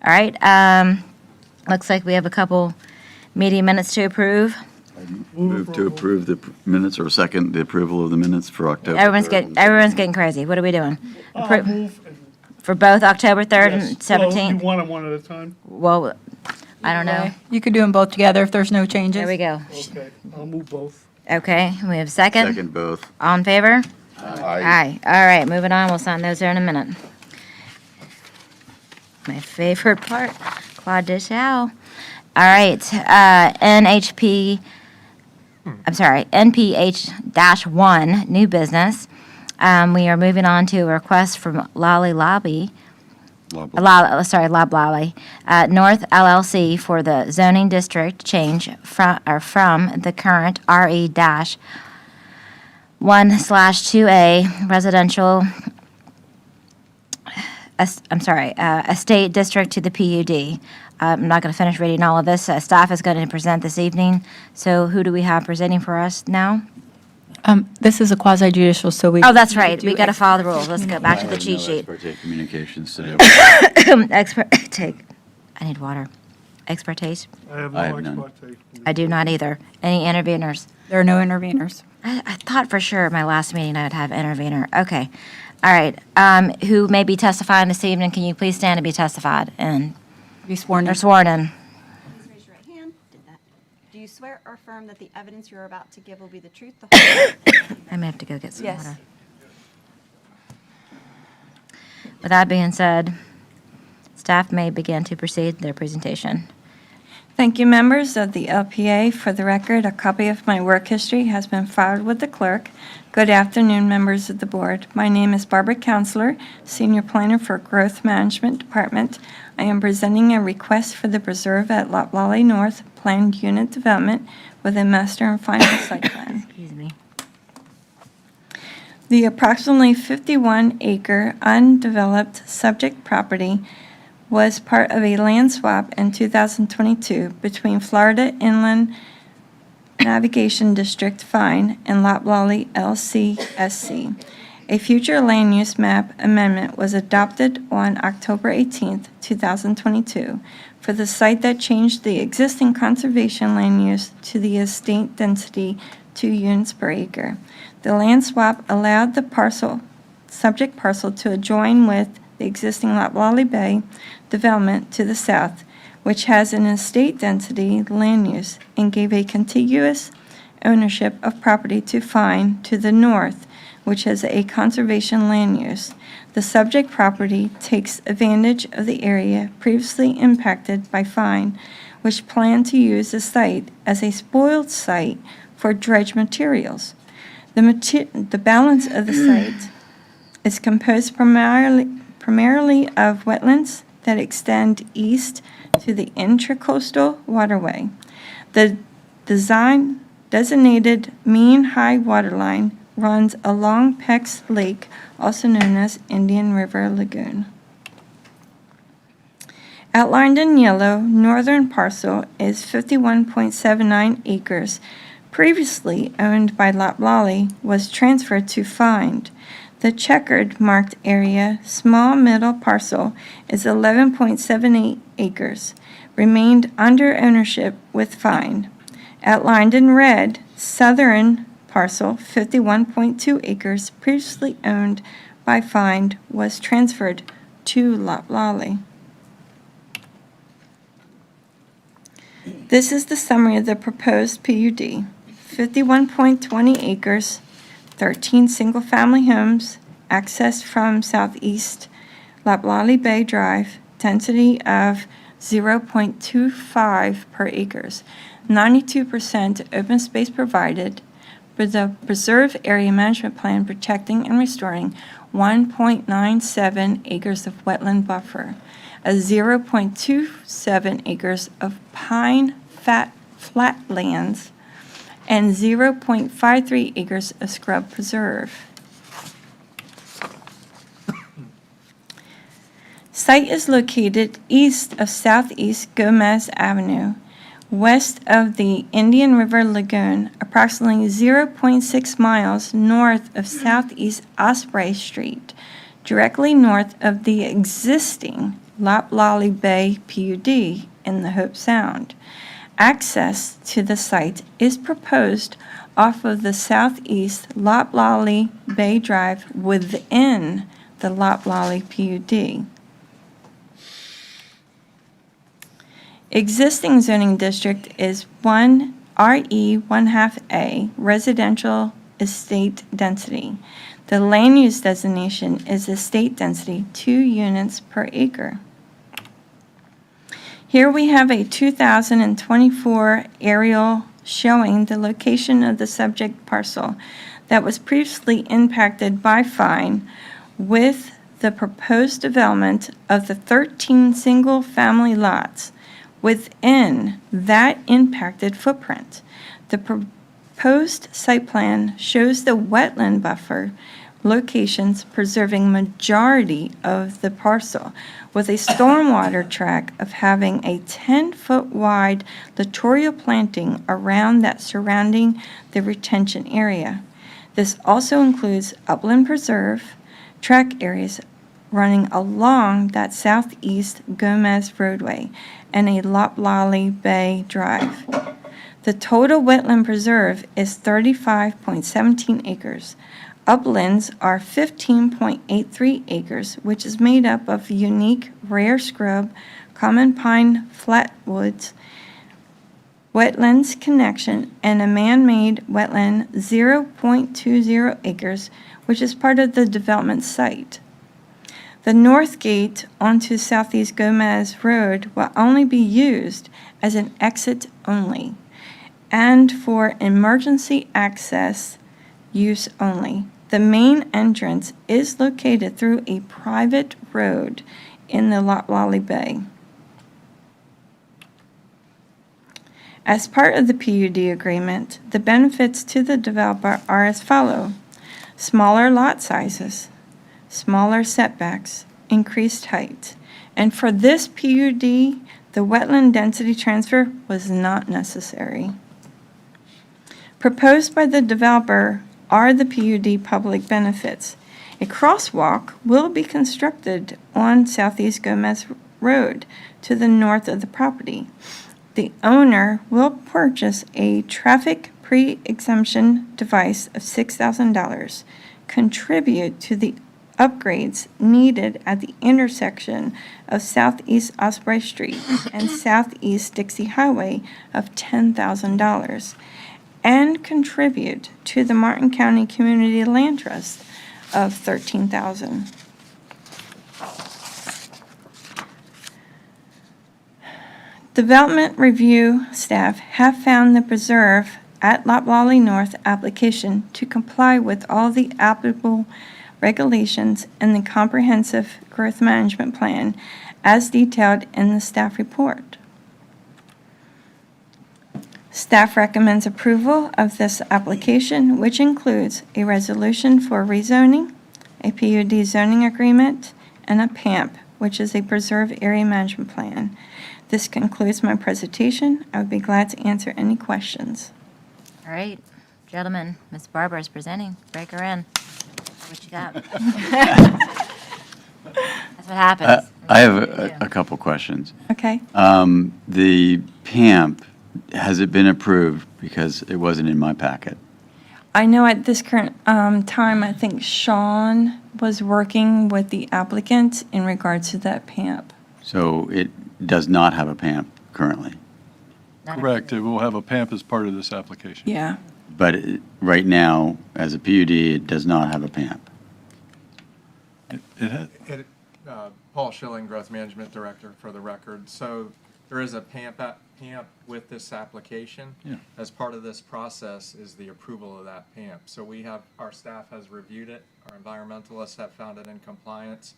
All right, looks like we have a couple meeting minutes to approve. Move to approve the minutes, or second the approval of the minutes for October 3rd. Everyone's getting crazy. What are we doing? I'll move. For both October 3rd Yes. and Well, 17th? you want them one at a time? Well, I don't know. You could do them both together if there's no changes. There we go. Okay, I'll move both. Okay, we have a second? Second both. All in favor? Aye. Aye. All right, moving on. We'll sign those there in a minute. My favorite part, Claude Deschaux. All right, NPH-1, new business. We are moving on to a request from Lolly Lobby, Lob Lolly, North LLC for the zoning district change from the current RE-1/2A residential, estate district to the PUD. I'm not going to finish reading all of this. Staff is going to present this evening. So who do we have presenting for us now? This is a quasi judicial, so we. Oh, that's right. We got to follow the rules. Let's go back to the cheat sheet. Ex parte communications to do. I need water. Expertise? I have I no have none. expectation. I do not either. Any interveners? There are no interveners. I thought for sure at my last meeting I would have intervener. Okay. All right. Who may be testifying this evening, can you please stand to be testified and Be sworn or in. sworn in? Please raise your right hand. Do you swear or affirm that the evidence you're about to give will be the truth, the whole truth? I may have to go get some Yes. water. With that being said, staff may begin to proceed their presentation. Thank you, members of the LPA. For the record, a copy of my work history has been filed with the clerk. Good afternoon, members of the board. My name is Barbara Counselor, Senior Planner for Growth Management Department. I am presenting a request for the preserve at Loblolly North Planned Unit Development with a master and final site plan. Excuse me. The approximately 51-acre undeveloped subject property was part of a land swap in 2022 between Florida Inland Navigation District Fine and Loblolly LCSC. A future land use map amendment was adopted on October 18, 2022, for the site that changed the existing conservation land use to the estate density 2 units per acre. The land swap allowed the subject parcel to adjoin with the existing Loblolly Bay development to the south, which has an estate density land use, and gave a contiguous ownership of property to Fine to the north, which has a conservation land use. The subject property takes advantage of the area previously impacted by Fine, which planned to use the site as a spoiled site for dredge materials. The balance of the site is composed primarily of wetlands that extend east to the intracoastal waterway. The designated mean high water line runs along Peck's Lake, also known as Indian River Lagoon. Outlined in yellow, northern parcel is 51.79 acres. Previously owned by Loblolly, was transferred to Fine. The checkered marked area, small middle parcel, is 11.78 acres, remained under ownership with Fine. Outlined in red, southern parcel, 51.2 acres, previously owned by Fine, was transferred to Loblolly. This is the summary of the proposed PUD. 51.20 acres, 13 single-family homes, accessed from southeast Loblolly Bay Drive, density of 0.25 per acres, 92% open space provided, with the preserve area management plan protecting and restoring 1.97 acres of wetland buffer, a 0.27 acres of pine flatlands, and 0.53 acres of scrub preserve. Site is located east of Southeast Gomez Avenue, west of the Indian River Lagoon, approximately 0.6 miles north of Southeast Osprey Street, directly north of the existing Loplolly Bay PUD in the Hope Sound. Access to the site is proposed off of the southeast Loplolly Bay Drive within the Loplolly PUD. Existing zoning district is 1 RE 1/2A residential estate density. The land use designation is estate density 2 units per acre. Here we have a 2024 aerial showing the location of the subject parcel that was previously impacted by fine with the proposed development of the 13 single-family lots within that impacted footprint. The proposed site plan shows the wetland buffer locations preserving majority of the parcel with a stormwater track of having a 10-foot wide littoral planting around that surrounding the retention area. This also includes upland preserve track areas running along that southeast Gomez roadway and a Loplolly Bay Drive. The total wetland preserve is 35.17 acres. Uplands are 15.83 acres, which is made up of unique rare scrub, common pine flatwoods, wetlands connection, and a man-made wetland 0.20 acres, which is part of the development site. The north gate onto Southeast Gomez Road will only be used as an exit only and for emergency access use only. The main entrance is located through a private road in the Loplolly Bay. As part of the PUD agreement, the benefits to the developer are as follows: smaller lot sizes, smaller setbacks, increased height. And for this PUD, the wetland density transfer was not necessary. Proposed by the developer are the PUD public benefits. A crosswalk will be constructed on Southeast Gomez Road to the north of the property. The owner will purchase a traffic pre-exemption device of $6,000, contribute to the upgrades needed at the intersection of Southeast Osprey Street and Southeast Dixie Highway of $10,000, and contribute to the Martin County Community Land Trust of $13,000. Development review staff have found the preserve at Loplolly North application to comply with all the applicable regulations in the comprehensive growth management plan as detailed in the staff report. Staff recommends approval of this application, which includes a resolution for rezoning, a PUD zoning agreement, and a PAMP, which is a preserve area management plan. This concludes my presentation. I would be glad to answer any questions. All right, gentlemen, Ms. Barber is presenting. Break her in. What you got? That's what happens. I have a couple questions. Okay? The PAMP, has it been approved? Because it wasn't in my packet. I know at this current time, I think Sean was working with the applicant in regards to that PAMP. So it does not have a PAMP currently. Correct. It will have a PAMP as part of this application. Yeah. But right now, as a PUD, it does not have a PAMP. It has, Paul Schilling, Growth Management Director, for the record. So there is a PAMP with this application. Yeah. As part of this process is the approval of that PAMP. So our staff has reviewed it, our environmentalists have found it in compliance.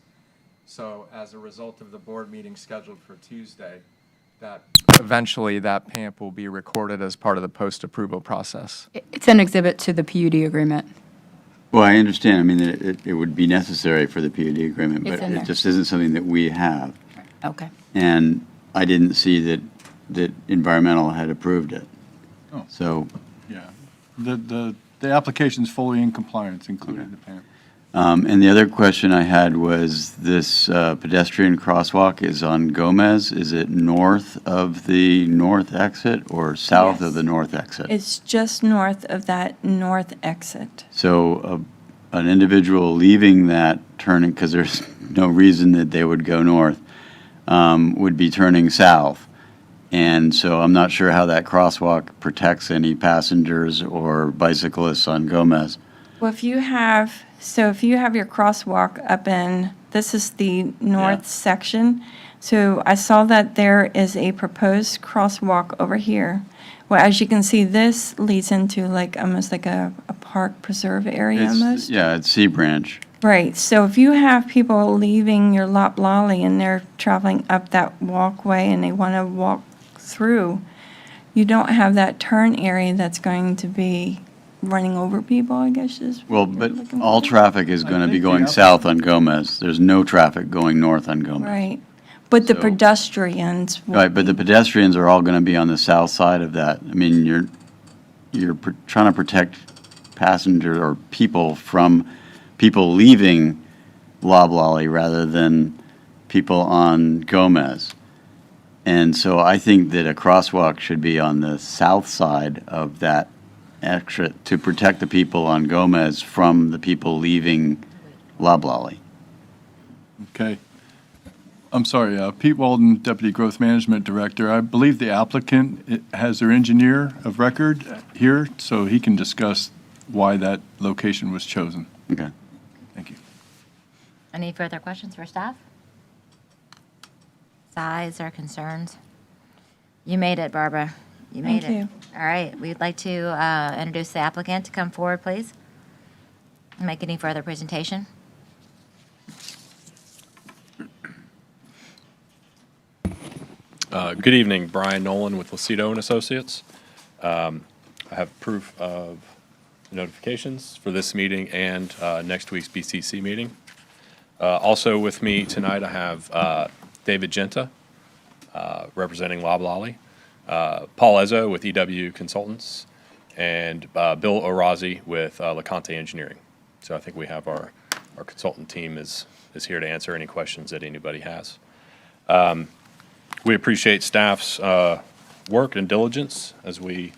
So as a result of the board meeting scheduled for Tuesday, that eventually that PAMP will be recorded as part of the post-approval process. It's an exhibit to the PUD agreement. Well, I understand. I mean, it would be necessary for the PUD agreement, It's but in it there. just isn't something that we have. Okay. And I didn't see that environmental had approved it. Oh. So, yeah. The application's fully in compliance, including the PAMP. And the other question I had was this pedestrian crosswalk is on Gomez. Is it north of the north exit or south of Yes. the north exit? It's just north of that north exit. So an individual leaving that turning, because there's no reason that they would go north, would be turning south. And so I'm not sure how that crosswalk protects any passengers or bicyclists on Gomez. Well, if you have your crosswalk up in, this is the north Yeah. section. So I saw that there is a proposed crosswalk over here. Well, as you can see, this leads into like almost like a park preserve area almost. Yeah, it's Sea Branch. Right, so if you have people leaving your Loblolly and they're traveling up that walkway and they want to walk through, you don't have that turn area that's going to be running over people, I guess is. Well, what but you're looking all for. traffic is going to be think the going app- south on Gomez. There's no traffic going north on Gomez. Right, but the So- pedestrians. will Right, but the be- pedestrians are all going to be on the south side of that. I mean, you're trying to protect passengers or people from people leaving Loblolly rather than people on Gomez. And so I think that a crosswalk should be on the south side of that exit to protect the people on Gomez from the people leaving Loblolly. Okay. I'm sorry, Pete Walden, Deputy Growth Management Director. I believe the applicant has their engineer of record here, so he can discuss why that location was chosen. Okay. Thank you. Any further questions for staff? Size or concerns? You made it, Barbara. You made Thank it. you. All right, we'd like to introduce the applicant to come forward, please. Make any further presentation. Good evening, Brian Nolan with Lucido and Associates. I have proof of notifications for this meeting and next week's BCC meeting. Also with me tonight, I have David Genta, representing Loblolly, Paul Ezzo with EW Consultants, and Bill Orazi with LeConte Engineering. So I think we have our consultant team is here to answer any questions that anybody has. We appreciate staff's work and diligence as we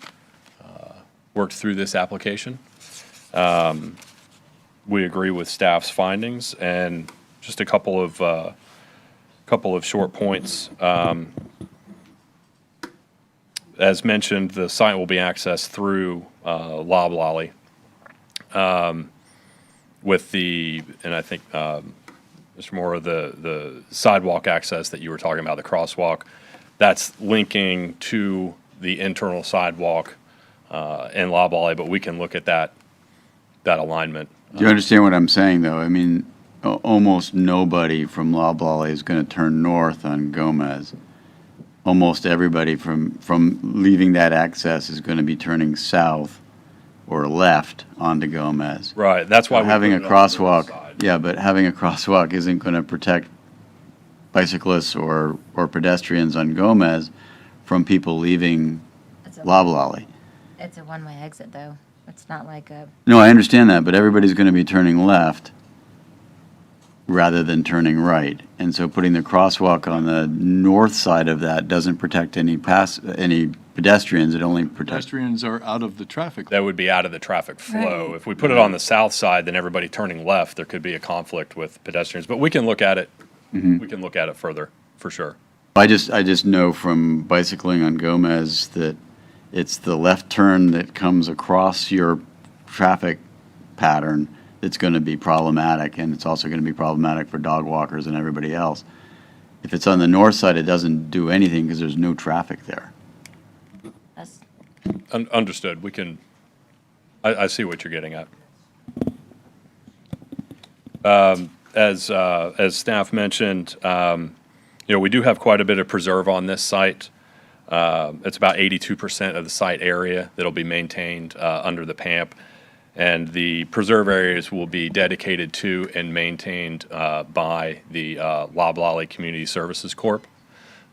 worked through this application. We agree with staff's findings, and just a couple of short points. As mentioned, the site will be accessed through Loblolly with the, and I think Mr. Moore, the sidewalk access that you were talking about, the crosswalk, that's linking to the internal sidewalk in Loblolly, but we can look at that alignment. Do you understand what I'm saying, though? I mean, almost nobody from Loblolly is going to turn north on Gomez. Almost everybody from leaving that access is going to be turning south or left onto Gomez. Right, that's why we Having a put it on the north crosswalk, side. yeah, but having a crosswalk isn't going to protect bicyclists or pedestrians on Gomez from people leaving Loblolly. It's a one-way exit, though. It's not like a, No, I understand that, but everybody's going to be turning left rather than turning right. And so putting the crosswalk on the north side of that doesn't protect any pedestrians. It only protects. Pedestrians are out of the traffic. That would be out of the traffic flow. Right. If we put it on the south side, then everybody turning left, there could be a conflict with pedestrians. But we can look at it, we can look at it further, for sure. I just know from bicycling on Gomez that it's the left turn that comes across your traffic pattern that's going to be problematic, and it's also going to be problematic for dog walkers and everybody else. If it's on the north side, it doesn't do anything because there's no traffic there. that's, Understood, we can, I see what you're getting at. As staff mentioned, we do have quite a bit of preserve on this site. It's about 82% of the site area that'll be maintained under the PAMP. And the preserve areas will be dedicated to and maintained by the Loblolly Community Services Corp.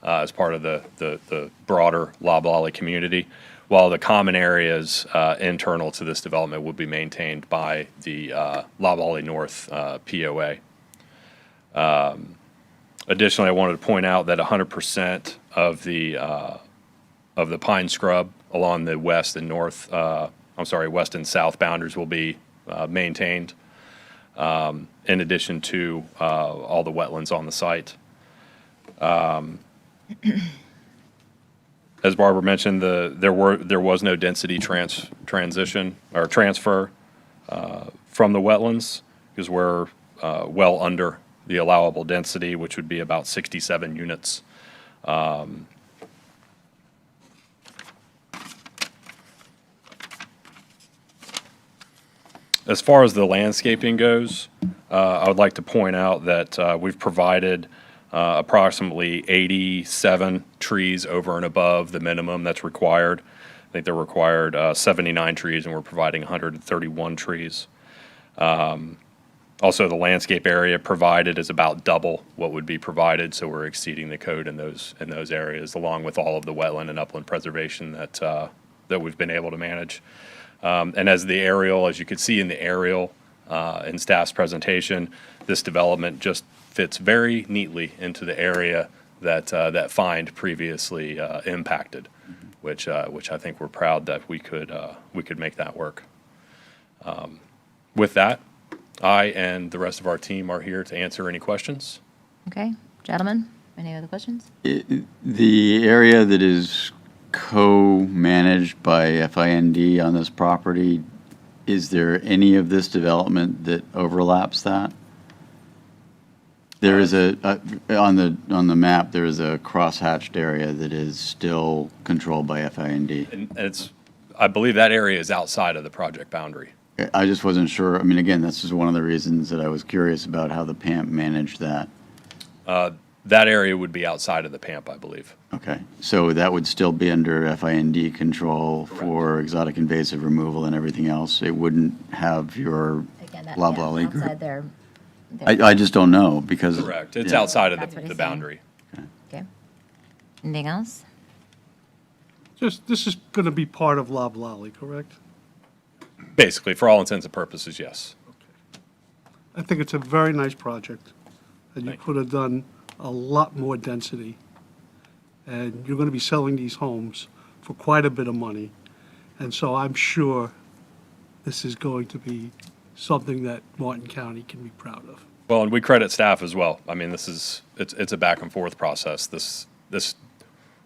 as part of the broader Loblolly community, while the common areas internal to this development will be maintained by the Loblolly North POA. Additionally, I wanted to point out that 100% of the pine scrub along the west and west and south boundaries will be maintained, in addition to all the wetlands on the site. As Barbara mentioned, there was no density transition or transfer from the wetlands, because we're well under the allowable density, which would be about 67 units. As far as the landscaping goes, I would like to point out that we've provided approximately 87 trees over and above the minimum that's required. I think they're required 79 trees, and we're providing 131 trees. Also, the landscape area provided is about double what would be provided, so we're exceeding the code in those areas, along with all of the wetland and upland preservation that we've been able to manage. And as you could see in the aerial in staff's presentation, this development just fits very neatly into the area that Find previously impacted, which I think we're proud that we could make that work. With that, I and the rest of our team are here to answer any questions. Okay, gentlemen, any other questions? The area that is co-managed by FIND on this property, is there any of this development that overlaps that? There is on the map, there is a cross-hatched area that is still controlled by FIND. And I believe that area is outside of the project boundary. I just wasn't sure. I mean, again, this is one of the reasons that I was curious about how the PAMP managed that. That area would be outside of the PAMP, I believe. Okay, so that would still be under FIND control for exotic invasive removal and everything else? It wouldn't have your Again, that- Loblolly yeah, group? outside there. I just don't know, because. Correct. It's yeah. outside of That's what the he's boundary. Okay. Anything else? This is going to be part of Loblolly, correct? Basically, for all intents and purposes, yes. I think it's a very nice project, and you Thank you. could have done a lot more density. And you're going to be selling these homes for quite a bit of money. And so I'm sure this is going to be something that Martin County can be proud of. Well, and we credit staff as well. I mean, it's a back and forth process. This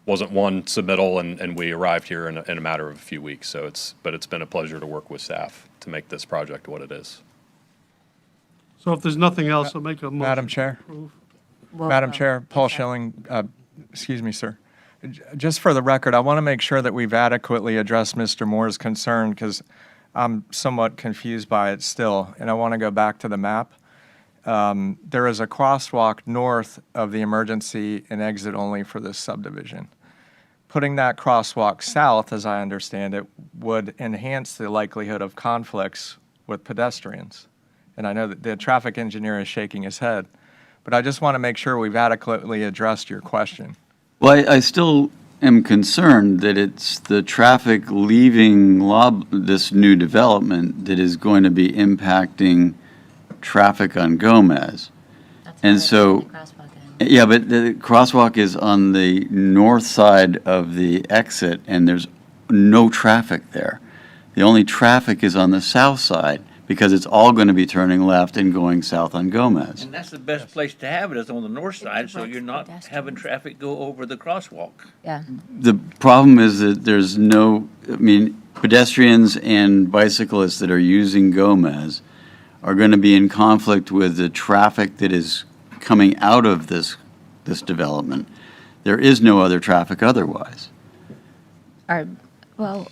wasn't one submittal and we arrived here in a matter of a few weeks. But it's been a pleasure to work with staff to make this project what it is. So if there's nothing else, I'll make a motion. Madam Chair. to approve. Well, Madam Chair, Paul Schilling, excuse me, sir. Just for the record, I want to make sure that we've adequately addressed Mr. Moore's concern, because I'm somewhat confused by it still, and I want to go back to the map. There is a crosswalk north of the emergency and exit only for this subdivision. Putting that crosswalk south, as I understand it, would enhance the likelihood of conflicts with pedestrians. And I know that the traffic engineer is shaking his head, but I just want to make sure we've adequately addressed your question. Well, I still am concerned that it's the traffic leaving this new development that is going to be impacting traffic on Gomez. that's And why so, the crosswalk in. yeah, but the crosswalk is on the north side of the exit, and there's no traffic there. The only traffic is on the south side, because it's all going to be turning left and going south on Gomez. And that's the best place to have it, is on the north side, so you're not having traffic go over the crosswalk. Yeah, The problem is that there's no, I mean, pedestrians and bicyclists that are using Gomez are going to be in conflict with the traffic that is coming out of this development. There is no other traffic otherwise. all right, well,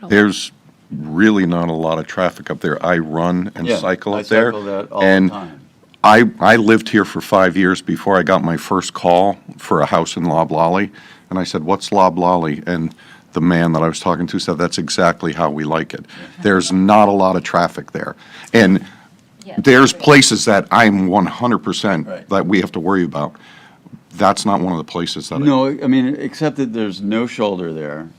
There's really not a lot of traffic up there. I run and cycle up there. And I lived here for 5 years before I got my first call for a house in Loblolly. And I said, "What's Loblolly?" And the man that I was talking to said, "That's exactly how we like it. There's not a lot of traffic there." And yeah. there's places that I'm 100% Right. that we have to worry about. that's not one of the places that No, I mean, except that there's no shoulder there.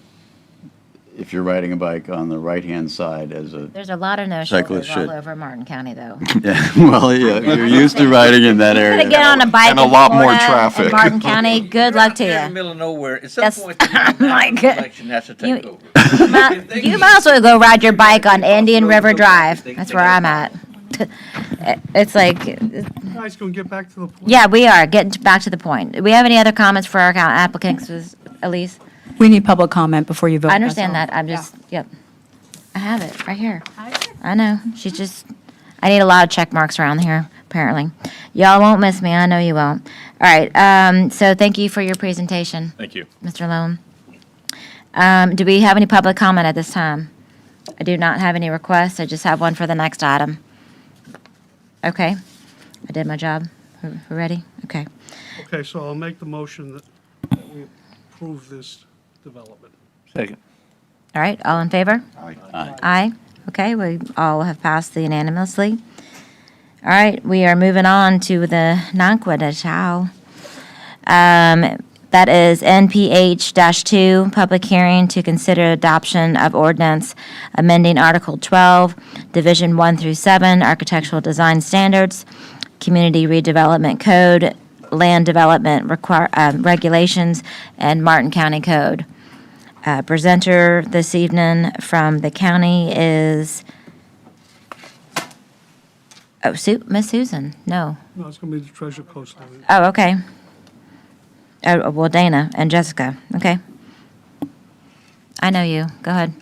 If you're riding a bike on the right-hand side as a, There's a lot of no Cyclists shoulders all should. over Martin County, though. yeah, well, yeah, if you're used to riding in that You're area. gonna get on a bike And a in lot more Florida traffic. and Martin County, good luck to You're in the you. middle of nowhere. At some That's- point, the my national God. election has to You- take over. You might as well go ride your bike on Indian River Drive. That's where I'm at. It's like, Guys, can we get back to the point? yeah, we are getting back to the point. Do we have any other comments for our applicants, Elise? We need public comment before you vote. I understand that's all. that, I'm just, yep. I have it, right here. I know, she's just, I need a lot of check marks around here, apparently. Y'all won't miss me, I know you won't. All right, so thank you for your presentation, Thank you. Mr. Loam. Do we have any public comment at this time? I do not have any requests, I just have one for the next item. Okay, I did my job. We're ready? Okay. Okay, so I'll make the motion that we approve this development. Second. All right, all in favor? Aye. Aye. Okay, we all have passed unanimously. All right, we are moving on to the Nanqua de Chao. That is NPH-2, public hearing to consider adoption of ordinance amending Article 12, Division 1 through 7, Architectural Design Standards, Community Redevelopment Code, Land Development Regulations, and Martin County Code. Presenter this evening from the county is, Miss Susan, no. No, it's going to be the Treasure Coast Line. Oh, okay. Oh, well, Dana and Jessica, okay. I know you, go ahead.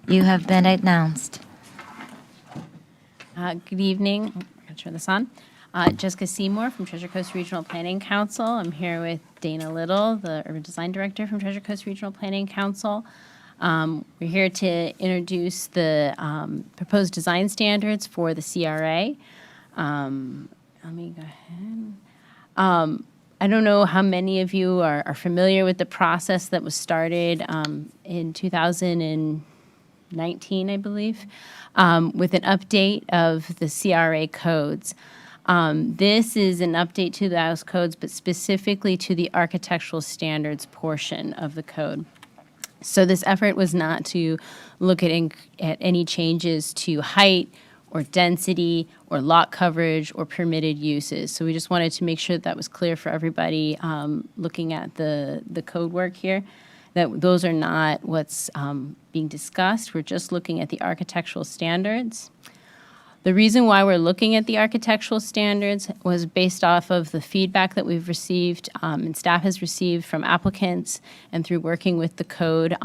You have been announced. Good evening. I'm going to turn this on. Jessica Seymour from Treasure Coast Regional Planning Council. I'm here with Dana Little, the Urban Design Director from Treasure Coast Regional Planning Council. We're here to introduce the proposed design standards for the CRA. Let me go ahead. I don't know how many of you are familiar with the process that was started in 2019, I believe, with an update of the CRA codes. This is an update to those codes, but specifically to the architectural standards portion of the code. So this effort was not to look at any changes to height or density or lot coverage or permitted uses. So we just wanted to make sure that was clear for everybody looking at the code work here, that those are not what's being discussed. We're just looking at the architectural standards. The reason why we're looking at the architectural standards was based off of the feedback that we've received and staff has received from applicants and through working with the code.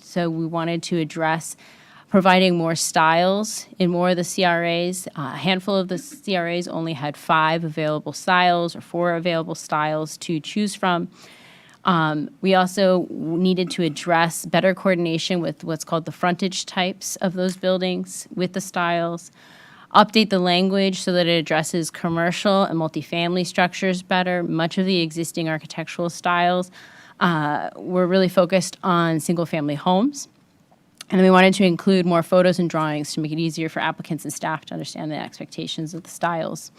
So we wanted to address providing more styles in more of the CRAs. A handful of the CRAs only had 5 available styles or 4 available styles to choose from. We also needed to address better coordination with what's called the frontage types of those buildings with the styles, update the language so that it addresses commercial and multifamily structures better. Much of the existing architectural styles were really focused on single-family homes. And we wanted to include more photos and drawings to make it easier for applicants and staff to understand the expectations of the styles.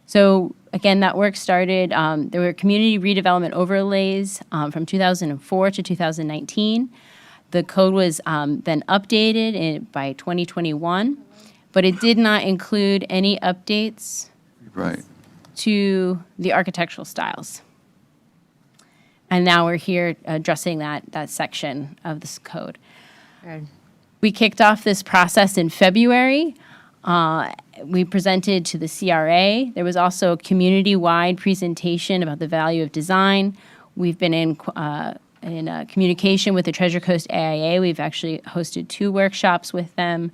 So again, that work started, there were community redevelopment overlays from 2004 to 2019. The code was then updated by 2021, but it did not include any updates Right. to the architectural styles. And now we're here addressing that section of this code. We kicked off this process in February. We presented to the CRA. There was also a community-wide presentation about the value of design. We've been in communication with the Treasure Coast AIA. We've actually hosted 2 workshops with them.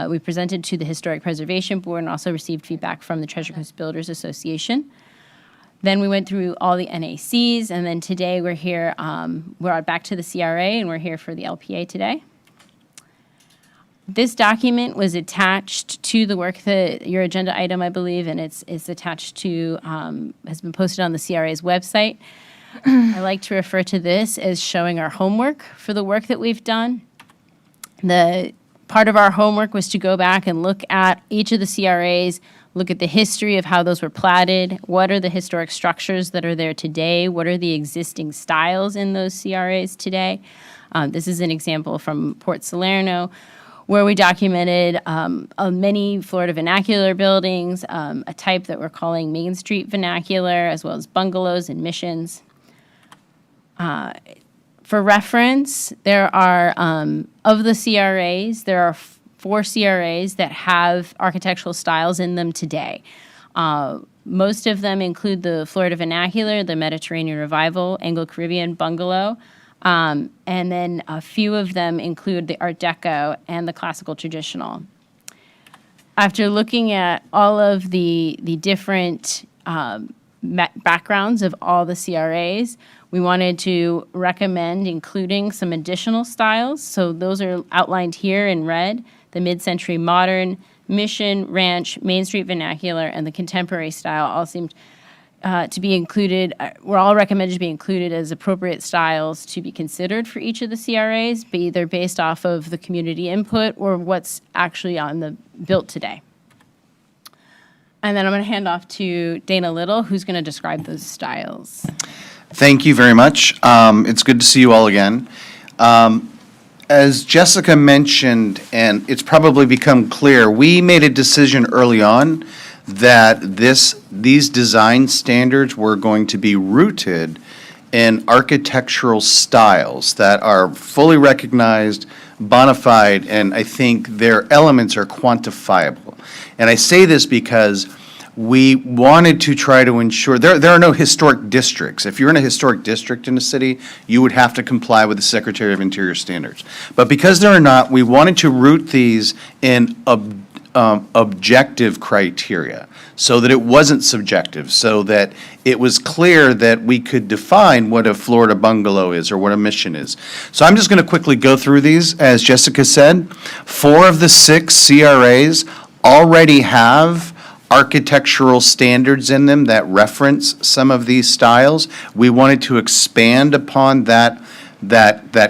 We presented to the Historic Preservation Board and also received feedback from the Treasure Coast Builders Association. Then we went through all the NACs, and then today we're here, we're back to the CRA, and we're here for the LPA today. This document was attached to the work that, your agenda item, I believe, and it's attached to, has been posted on the CRA's website. I like to refer to this as showing our homework for the work that we've done. The part of our homework was to go back and look at each of the CRAs, look at the history of how those were platted, what are the historic structures that are there today, what are the existing styles in those CRAs today. This is an example from Port Salerno, where we documented many Florida vernacular buildings, a type that we're calling Main Street vernacular, as well as bungalows and missions. For reference, there are, of the CRAs, there are 4 CRAs that have architectural styles in them today. Most of them include the Florida vernacular, the Mediterranean Revival, Anglo-Caribbean bungalow, and then a few of them include the Art Deco and the classical traditional. After looking at all of the different backgrounds of all the CRAs, we wanted to recommend including some additional styles. So those are outlined here in red: the mid-century modern, Mission, Ranch, Main Street vernacular, and the contemporary style all seemed to be included. Were all recommended to be included as appropriate styles to be considered for each of the CRAs, be either based off of the community input or what's actually on the built today. And then I'm going to hand off to Dana Little, who's going to describe those styles. Thank you very much. It's good to see you all again. As Jessica mentioned, and it's probably become clear, we made a decision early on that these design standards were going to be rooted in architectural styles that are fully recognized, bona fide, and I think their elements are quantifiable. And I say this because we wanted to try to ensure, there are no historic districts. If you're in a historic district in a city, you would have to comply with the Secretary of Interior standards. But because there are not, we wanted to root these in objective criteria so that it wasn't subjective, so that it was clear that we could define what a Florida bungalow is or what a mission is. So I'm just going to quickly go through these. As Jessica said, 4 of the 6 CRAs already have architectural standards in them that reference some of these styles. We wanted to expand upon that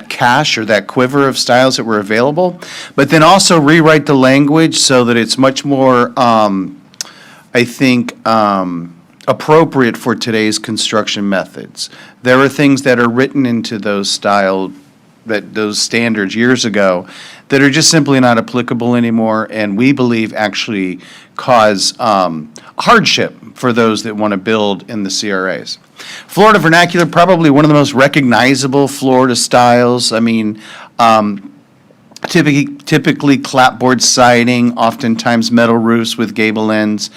cache or that quiver of styles that were available, but then also rewrite the language so that it's much more, I think, appropriate for today's construction methods. There are things that are written into those those standards years ago that are just simply not applicable anymore, and we believe actually cause hardship for those that want to build in the CRAs. Florida vernacular, probably one of the most recognizable Florida styles. I mean, typically clapboard siding, oftentimes metal roofs with gable ends.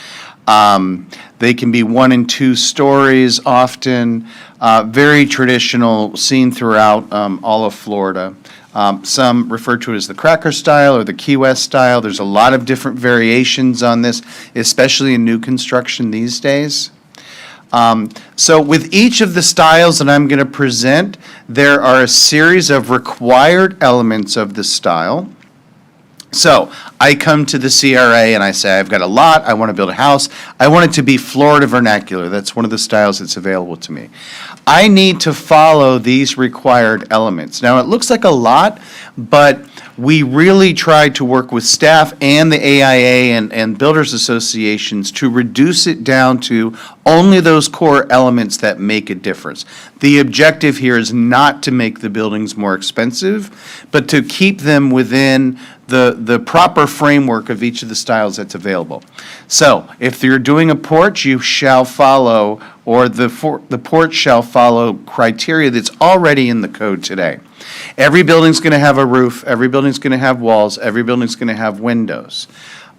They can be 1 and 2 stories often, very traditional, seen throughout all of Florida. Some refer to it as the Cracker style or the Key West style. There's a lot of different variations on this, especially in new construction these days. So with each of the styles that I'm going to present, there are a series of required elements of the style. So I come to the CRA and I say, I've got a lot, I want to build a house. I want it to be Florida vernacular. That's one of the styles that's available to me. I need to follow these required elements. Now, it looks like a lot, but we really tried to work with staff and the AIA and builders associations to reduce it down to only those core elements that make a difference. The objective here is not to make the buildings more expensive, but to keep them within the proper framework of each of the styles that's available. So if you're doing a porch, you shall follow, or the porch shall follow criteria that's already in the code today. Every building's going to have a roof, every building's going to have walls, every building's going to have windows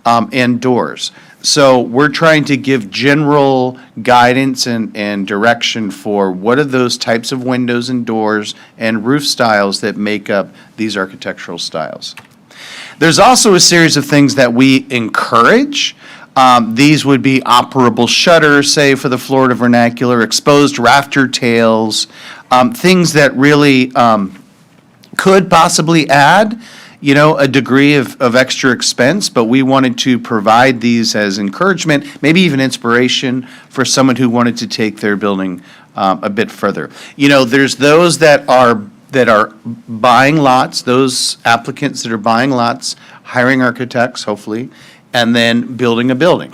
and doors. So we're trying to give general guidance and direction for what are those types of windows and doors and roof styles that make up these architectural styles. There's also a series of things that we encourage. These would be operable shutters, say, for the Florida vernacular, exposed rafter tails, things that really could possibly add, a degree of extra expense, but we wanted to provide these as encouragement, maybe even inspiration for someone who wanted to take their building a bit further. There's those that are buying lots, those applicants that are buying lots, hiring architects, hopefully, and then building a building.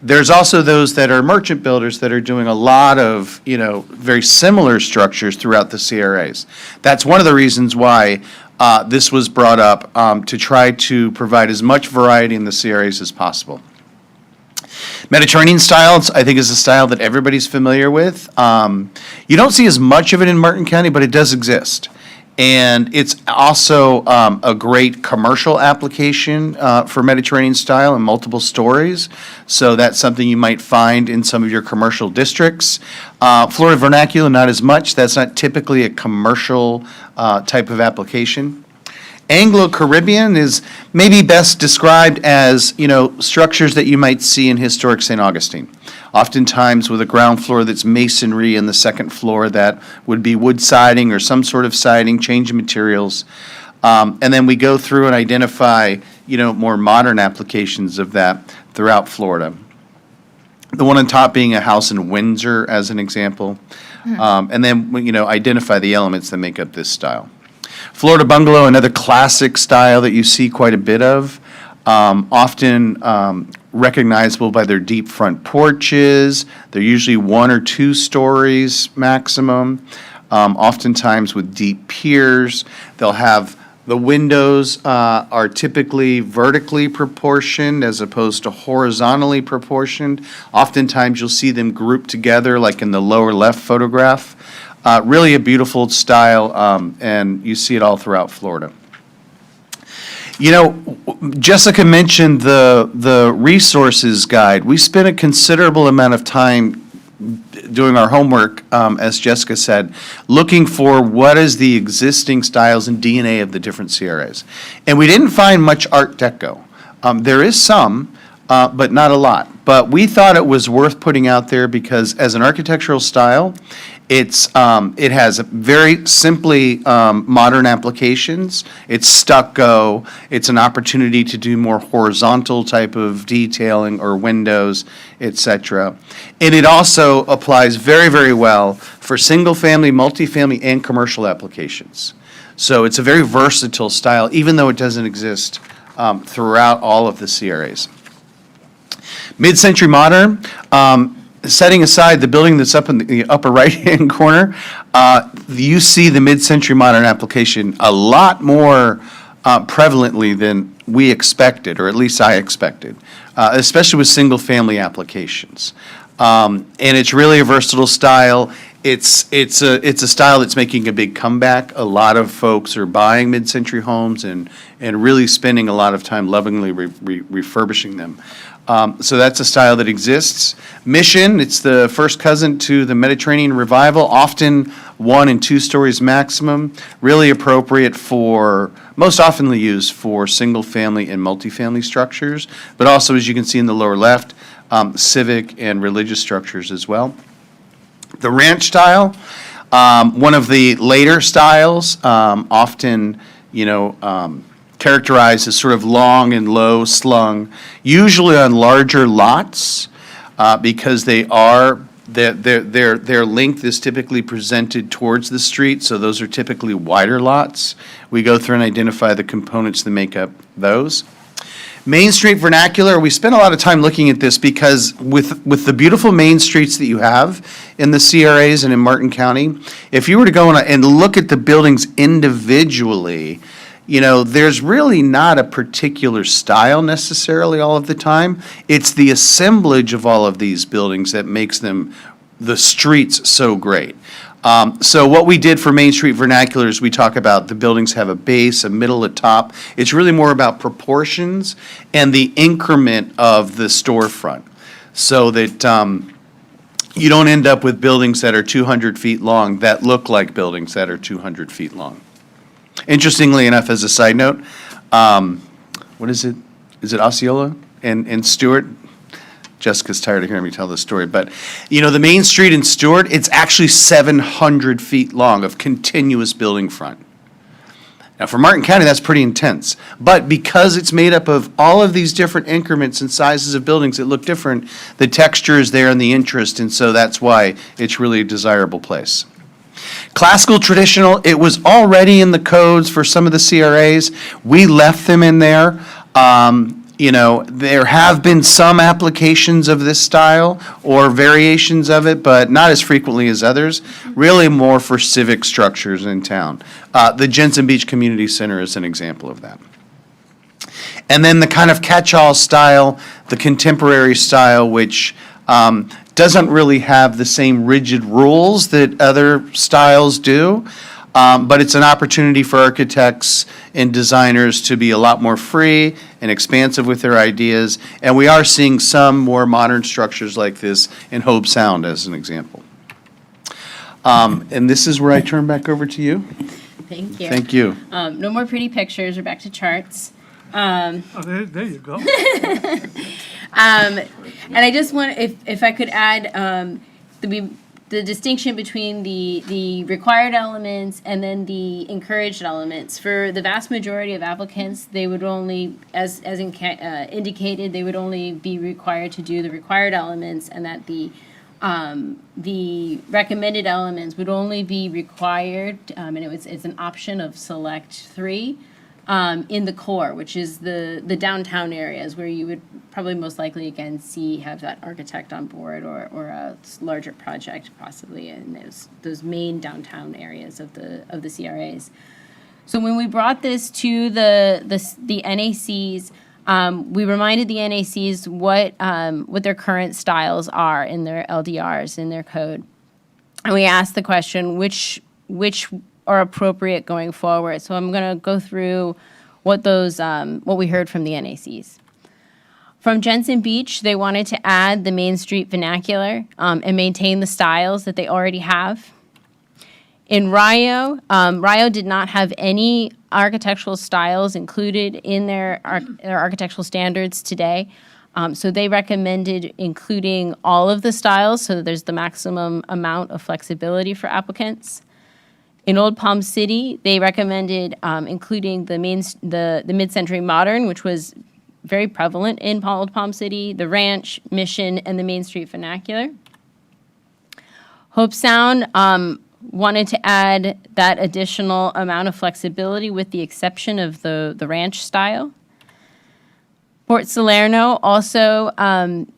There's also those that are merchant builders that are doing a lot of, very similar structures throughout the CRAs. That's one of the reasons why this was brought up, to try to provide as much variety in the CRAs as possible. Mediterranean styles, I think, is a style that everybody's familiar with. You don't see as much of it in Martin County, but it does exist. And it's also a great commercial application for Mediterranean style in multiple stories. So that's something you might find in some of your commercial districts. Florida vernacular, not as much. That's not typically a commercial type of application. Anglo-Caribbean is maybe best described as, structures that you might see in historic St. Augustine. Oftentimes with a ground floor that's masonry and the second floor that would be wood siding or some sort of siding, change in materials. And then we go through and identify, more modern applications of that throughout Florida. The one on top being a house in Windsor as an example. And then, identify the elements that make up this style. Florida bungalow, another classic style that you see quite a bit of, often recognizable by their deep front porches. They're usually 1 or 2 stories maximum, oftentimes with deep piers. They'll have the windows are typically vertically proportioned as opposed to horizontally proportioned. Oftentimes you'll see them grouped together like in the lower left photograph. Really a beautiful style, and you see it all throughout Florida. Jessica mentioned the resources guide. We spent a considerable amount of time doing our homework, as Jessica said, looking for what is the existing styles and DNA of the different CRAs. And we didn't find much Art Deco. There is some, but not a lot. But we thought it was worth putting out there because as an architectural style, it has very simply modern applications. It's stucco. It's an opportunity to do more horizontal type of detailing or windows, etc. And it also applies very, very well for single-family, multifamily, and commercial applications. So it's a very versatile style, even though it doesn't exist throughout all of the CRAs. Mid-century modern. Setting aside the building that's up in the upper right-hand corner, you see the mid-century modern application a lot more prevalently than we expected, or at least I expected, especially with single-family applications. And it's really a versatile style. It's a style that's making a big comeback. A lot of folks are buying mid-century homes and really spending a lot of time lovingly refurbishing them. So that's a style that exists. Mission, it's the first cousin to the Mediterranean Revival, often 1 and 2 stories maximum, really appropriate for, most oftenly used for single-family and multifamily structures, but also, as you can see in the lower left, civic and religious structures as well. The ranch style, one of the later styles, often, characterized as sort of long and low slung, usually on larger lots, because their length is typically presented towards the street, so those are typically wider lots. We go through and identify the components that make up those. Main Street vernacular, we spent a lot of time looking at this because with the beautiful main streets that you have in the CRAs and in Martin County, if you were to go and look at the buildings individually, there's really not a particular style necessarily all of the time. It's the assemblage of all of these buildings that makes them, the streets, so great. So what we did for Main Street vernacular is we talk about the buildings have a base, a middle, a top. It's really more about proportions and the increment of the storefront so that you don't end up with buildings that are 200 feet long that look like buildings that are 200 feet long. Interestingly enough, as a side note, what is it? Is it Osceola and Stewart? Jessica's tired of hearing me tell this story, but the main street in Stewart, it's actually 700 feet long of continuous building front. Now, for Martin County, that's pretty intense, but because it's made up of all of these different increments and sizes of buildings that look different, the texture is there and the interest, and so that's why it's really a desirable place. Classical, traditional, it was already in the codes for some of the CRAs. We left them in there. You know, there have been some applications of this style or variations of it, but not as frequently as others, really more for civic structures in town. The Jensen Beach Community Center is an example of that. And then the kind of catch-all style, the contemporary style, which doesn't really have the same rigid rules that other styles do, but it's an opportunity for architects and designers to be a lot more free and expansive with their ideas. And we are seeing some more modern structures like this in Hobe Sound, as an example. And this is where I turn back over to you. Thank you. Thank you. No more pretty pictures. We're back to charts. Oh, there you go. And I just want, if I could add, the distinction between the required elements and then the encouraged elements. For the vast majority of applicants, they would only, as indicated, they would only be required to do the required elements, and that the recommended elements would only be required, and it's an option of select 3. In the core, which is the downtown areas where you would probably most likely again have that architect on board or a larger project possibly in those main downtown areas of the CRAs. So when we brought this to the NACs, we reminded the NACs what their current styles are in their LDRs in their code, and we asked the question which are appropriate going forward. So I'm going to go through what we heard from the NACs. From Jensen Beach, they wanted to add the Main Street vernacular and maintain the styles that they already have. In Rio, Rio did not have any architectural styles included in their architectural standards today. So they recommended including all of the styles so that there's the maximum amount of flexibility for applicants. In Old Palm City, they recommended including the mid-century modern, which was very prevalent in Old Palm City, the Ranch, Mission, and the Main Street vernacular. Hobe Sound wanted to add that additional amount of flexibility with the exception of the Ranch style. Port Salerno also,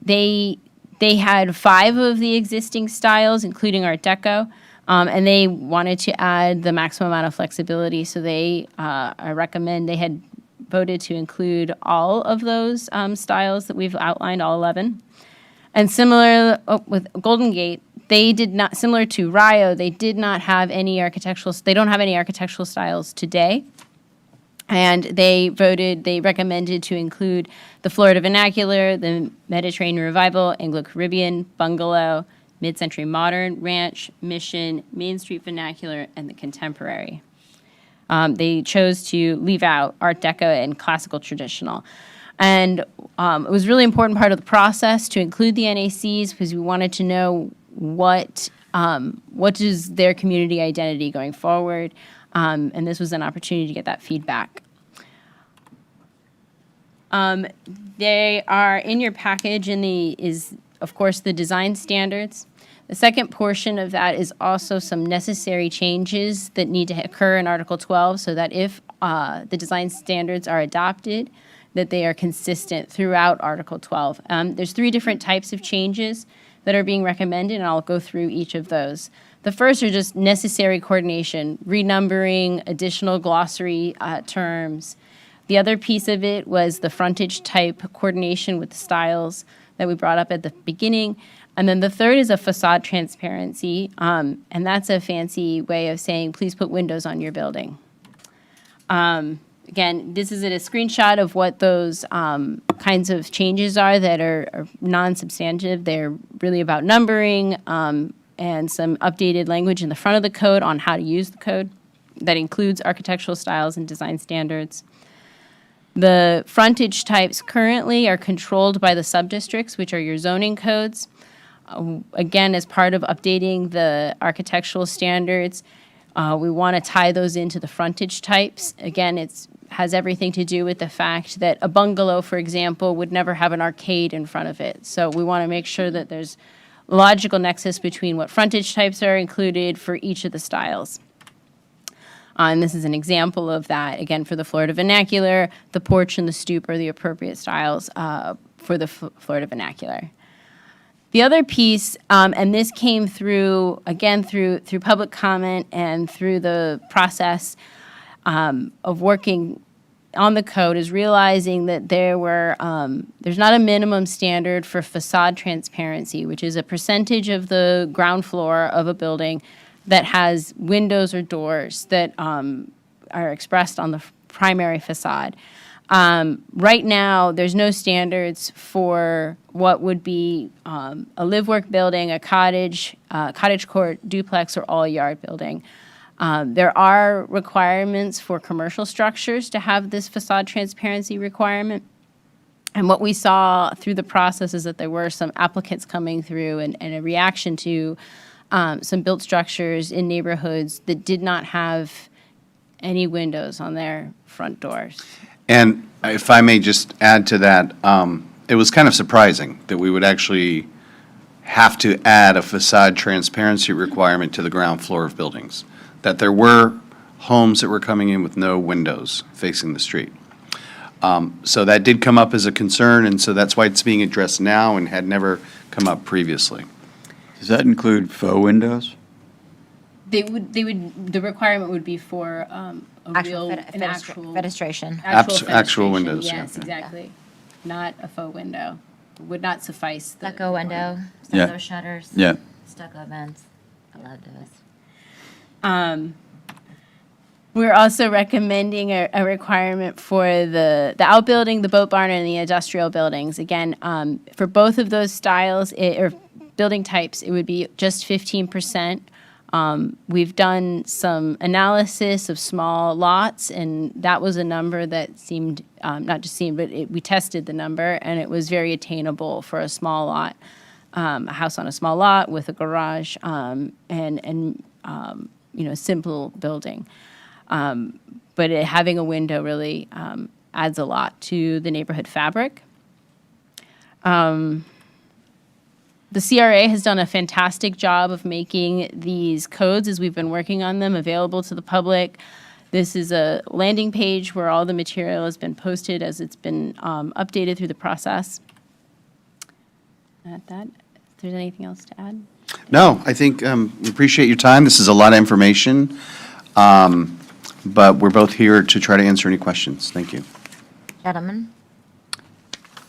they had 5 of the existing styles, including Art Deco. And they wanted to add the maximum amount of flexibility, so they had voted to include all of those styles that we've outlined, all 11. And similar with Golden Gate, they did not, similar to Rio, they did not have any they don't have any architectural styles today. And they recommended to include the Florida Vernacular, the Mediterranean Revival, Anglo-Caribbean, Bungalow, Mid-Century Modern, Ranch, Mission, Main Street Vernacular, and the Contemporary. They chose to leave out Art Deco and Classical Traditional. And it was a really important part of the process to include the NACs because we wanted to know what is their community identity going forward. And this was an opportunity to get that feedback. They are in your package is, of course, the design standards. The second portion of that is also some necessary changes that need to occur in Article 12 so that if the design standards are adopted, that they are consistent throughout Article 12. There's 3 different types of changes that are being recommended, and I'll go through each of those. The first are just necessary coordination, renumbering, additional glossary terms. The other piece of it was the frontage type coordination with the styles that we brought up at the beginning. And then the third is a facade transparency, and that's a fancy way of saying, please put windows on your building. Again, this is a screenshot of what those kinds of changes are that are non-substantive. They're really about numbering and some updated language in the front of the code on how to use the code. That includes architectural styles and design standards. The frontage types currently are controlled by the subdistricts, which are your zoning codes. Again, as part of updating the architectural standards, we want to tie those into the frontage types. Again, it has everything to do with the fact that a bungalow, for example, would never have an arcade in front of it. So we want to make sure that there's logical nexus between what frontage types are included for each of the styles. And this is an example of that. Again, for the Florida vernacular, the porch and the stoop are the appropriate styles for the Florida vernacular. The other piece, and this came through, again, through public comment and through the process of working on the code, is realizing that there's not a minimum standard for facade transparency, which is a percentage of the ground floor of a building that has windows or doors that are expressed on the primary facade. Right now, there's no standards for what would be a live-work building, a cottage court, duplex, or all-yard building. There are requirements for commercial structures to have this facade transparency requirement. And what we saw through the process is that there were some applicants coming through and a reaction to some built structures in neighborhoods that did not have any windows on their front doors. And if I may just add to that, it was kind of surprising that we would actually have to add a facade transparency requirement to the ground floor of buildings, that there were homes that were coming in with no windows facing the street. So that did come up as a concern, and so that's why it's being addressed now and had never come up previously. Does that include faux windows? The requirement would be for an actual Fenestration. Actual fenestration, windows, yeah. Yes, exactly. Not a faux window. Would not suffice. Stucco window, Yeah. stucco shutters. Yeah. Stucco vents. I love those. We're also recommending a requirement for the outbuilding, the boat barn, and the industrial buildings. Again, for both of those styles or building types, it would be just 15%. We've done some analysis of small lots, and that was a number that seemed, not just seemed, but we tested the number, and it was very attainable for a small lot, a house on a small lot with a garage, and simple building. But having a window really adds a lot to the neighborhood fabric. The CRA has done a fantastic job of making these codes, as we've been working on them, available to the public. This is a landing page where all the material has been posted as it's been updated through the process. At that, if there's anything else to add? No, I think we appreciate your time. This is a lot of information, but we're both here to try to answer any questions. Thank you. Gentlemen?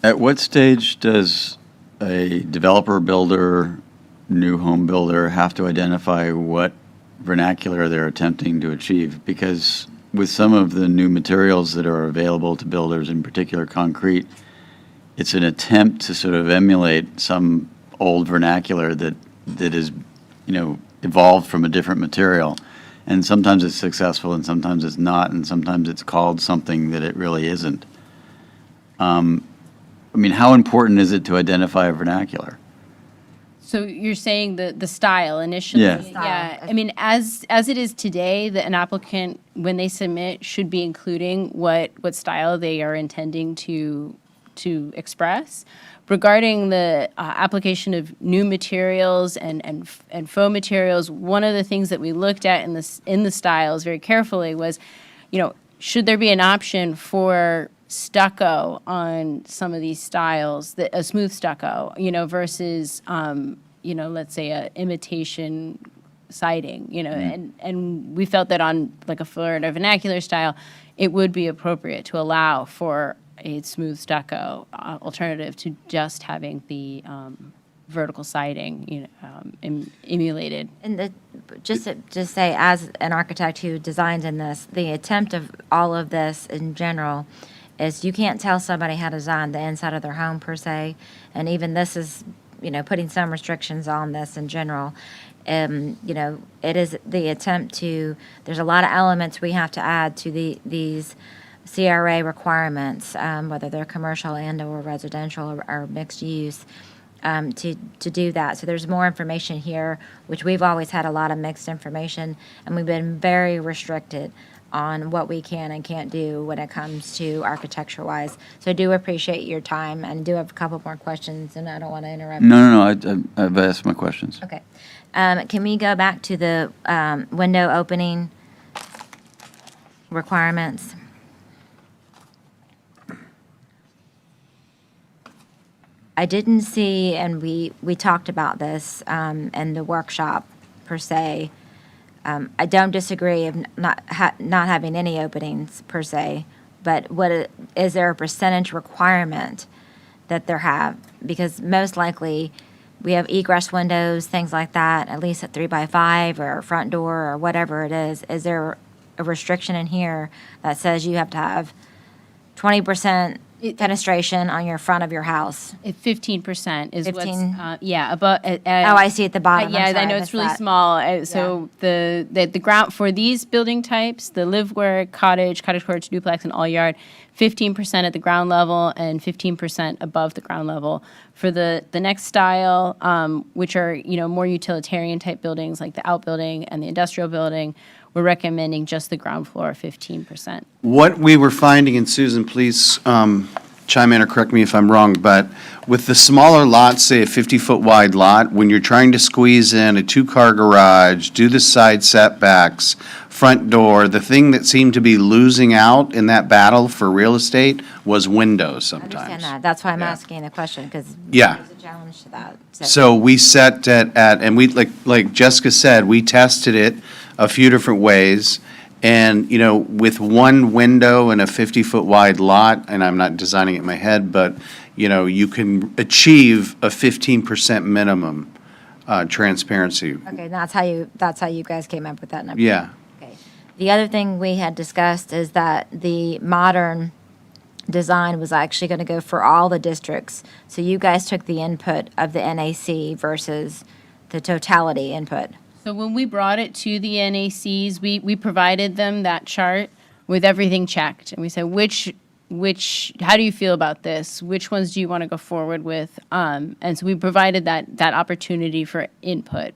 At what stage does a developer, builder, new home builder have to identify what vernacular they're attempting to achieve? Because with some of the new materials that are available to builders, in particular concrete, it's an attempt to sort of emulate some old vernacular that is, evolved from a different material. And sometimes it's successful and sometimes it's not, and sometimes it's called something that it really isn't. How important is it to identify a vernacular? So you're saying the style initially? Yeah. Yeah. As it is today, an applicant, when they submit, should be including what style they are intending to express. Regarding the application of new materials and faux materials, one of the things that we looked at in the styles very carefully was, should there be an option for stucco on some of these styles, a smooth stucco, versus, let's say a imitation siding, and we felt that on like a Florida vernacular style, it would be appropriate to allow for a smooth stucco alternative to just having the vertical siding, emulated. And just to say, as an architect who designed in this, the attempt of all of this in general is you can't tell somebody how to design the inside of their home per se, and even this is, putting some restrictions on this in general. It is the attempt to, there's a lot of elements we have to add to these CRA requirements, whether they're commercial and or residential or mixed use, to do that. So there's more information here, which we've always had a lot of mixed information, and we've been very restricted on what we can and can't do when it comes to architecture-wise. So I do appreciate your time, and do have a couple more questions, and I don't want to interrupt. No, I've asked my questions. Okay. Can we go back to the window opening requirements. I didn't see, and we talked about this in the workshop per se. I don't disagree of not having any openings per se, but is there a percentage requirement that there have? Because most likely, we have egress windows, things like that, at least a 3x5 or a front door or whatever it is. Is there a restriction in here that says you have to have 20% fenestration on your front of your house? 15% is 15? what's, yeah, above. Oh, I see at the bottom. I'm Yeah, sorry, I know missed it's really that. small. So the ground, for these building types, the live-ware, cottage, cottage, duplex, and all yard, 15% at the ground level and 15% above the ground level. For the next style, which are, more utilitarian type buildings like the outbuilding and the industrial building, we're recommending just the ground floor, 15%. What we were finding, and Susan, please chime in or correct me if I'm wrong, but with the smaller lots, say a 50-foot wide lot, when you're trying to squeeze in a two-car garage, do the side setbacks, front door, the thing that seemed to be losing out in that battle for real estate was windows I understand sometimes. that. That's why I'm Yeah. asking the question, because Yeah. there's a challenge to that. So we set and we, like Jessica said, we tested it a few different ways. And, with one window and a 50-foot wide lot, and I'm not designing it in my head, but, you can achieve a 15% minimum transparency. Okay, that's how you guys came up with that number. Yeah. Okay. The other thing we had discussed is that the modern design was actually going to go for all the districts. So you guys took the input of the NAC versus the totality input. So when we brought it to the NACs, we provided them that chart with everything checked. And we said, how do you feel about this? Which ones do you want to go forward with? And so we provided that opportunity for input.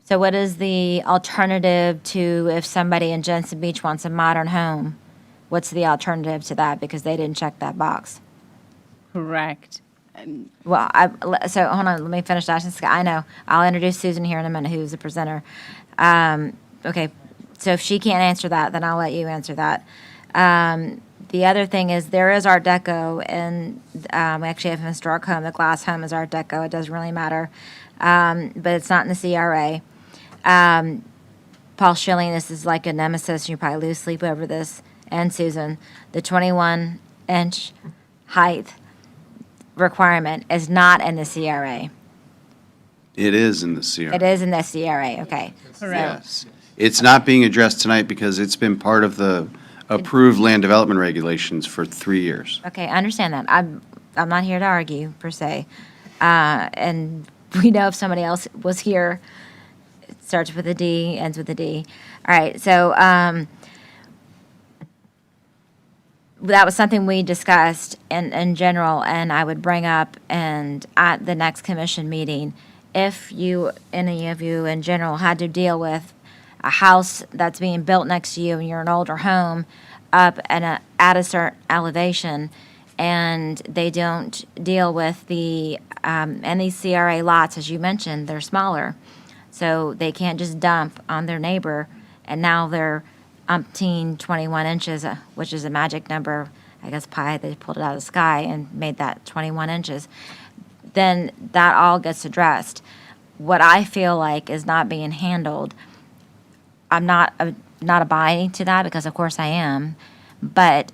So what is the alternative to if somebody in Jensen Beach wants a modern home? What's the alternative to that? Because they didn't check that box. Correct. Well, so hold on, let me finish asking Scott. I know, I'll introduce Susan here in a minute, who's the presenter. Okay, so if she can't answer that, then I'll let you answer that. The other thing is, there is Art Deco, and we actually have a historic home. The glass home is Art Deco. It doesn't really matter, but it's not in the CRA. Paul Schilling, this is like a nemesis. You probably lose sleep over this. And Susan, the 21-inch height requirement is not in the CRA. It is in the CR. It is in the CRA, okay. Yes. It's not being addressed tonight because it's been part of the approved land development regulations for 3 years. Okay, I understand that. I'm not here to argue, per se. And we know if somebody else was here, it starts with a D, ends with a D. All right, so that was something we discussed in general, and I would bring up and at the next commission meeting, if any of you in general had to deal with a house that's being built next to you and you're an older home up at a certain elevation, and they don't deal with and these CRA lots, as you mentioned, they're smaller. So they can't just dump on their neighbor, and now they're umpteen 21 inches, which is a magic number. I guess they pulled it out of the sky and made that 21 inches. Then that all gets addressed. What I feel like is not being handled, I'm not abiding to that, because of course I am, but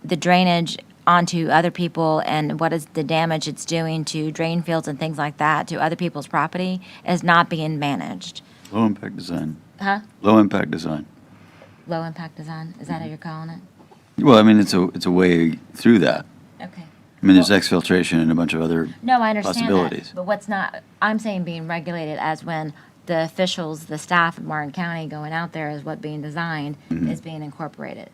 the drainage onto other people and what is the damage it's doing to drain fields and things like that to other people's property is not being managed. Low impact design. Huh? Low impact design. Low impact design, is that how you're calling it? Well, I mean, it's a way through that. Okay. I mean, there's exfiltration and a bunch of other No, I understand possibilities. that, but what's not, I'm saying being regulated as when the officials, the staff of Martin County going out there is what being designed is being incorporated.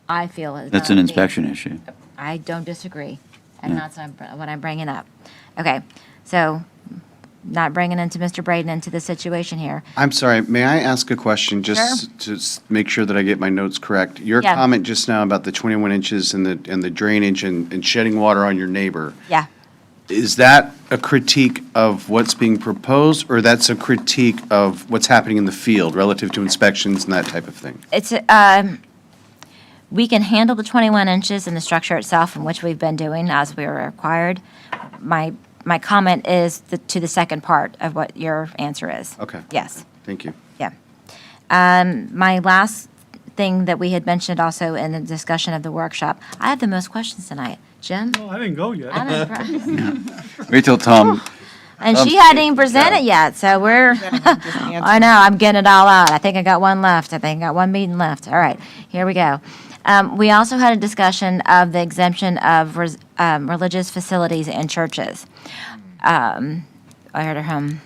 I feel it's That's not an being- inspection issue. I don't disagree, and that's what I'm bringing up. Okay, so not bringing into Mr. Braden into the situation here. I'm sorry, may I ask a question, just Sure. to make sure that I get my notes correct? Your Yeah. comment just now about the 21 inches and the drainage and shedding water on your neighbor, Yeah. is that a critique of what's being proposed, or that's a critique of what's happening in the field relative to inspections and that type of thing? we can handle the 21 inches in the structure itself, in which we've been doing as we were required. My comment is to the second part of what your answer is. Okay. Yes, Thank you. yeah. My last thing that we had mentioned also in the discussion of the workshop, I have the most questions tonight. Jim? No, I didn't go yet. I'm impressed. Wait till Tom. And she hadn't even presented yet, so we're, I know, I'm getting it all out. I think I got one left. I think I got one meeting left. All right, here we go. We also had a discussion of the exemption of religious facilities and churches. I heard her hum.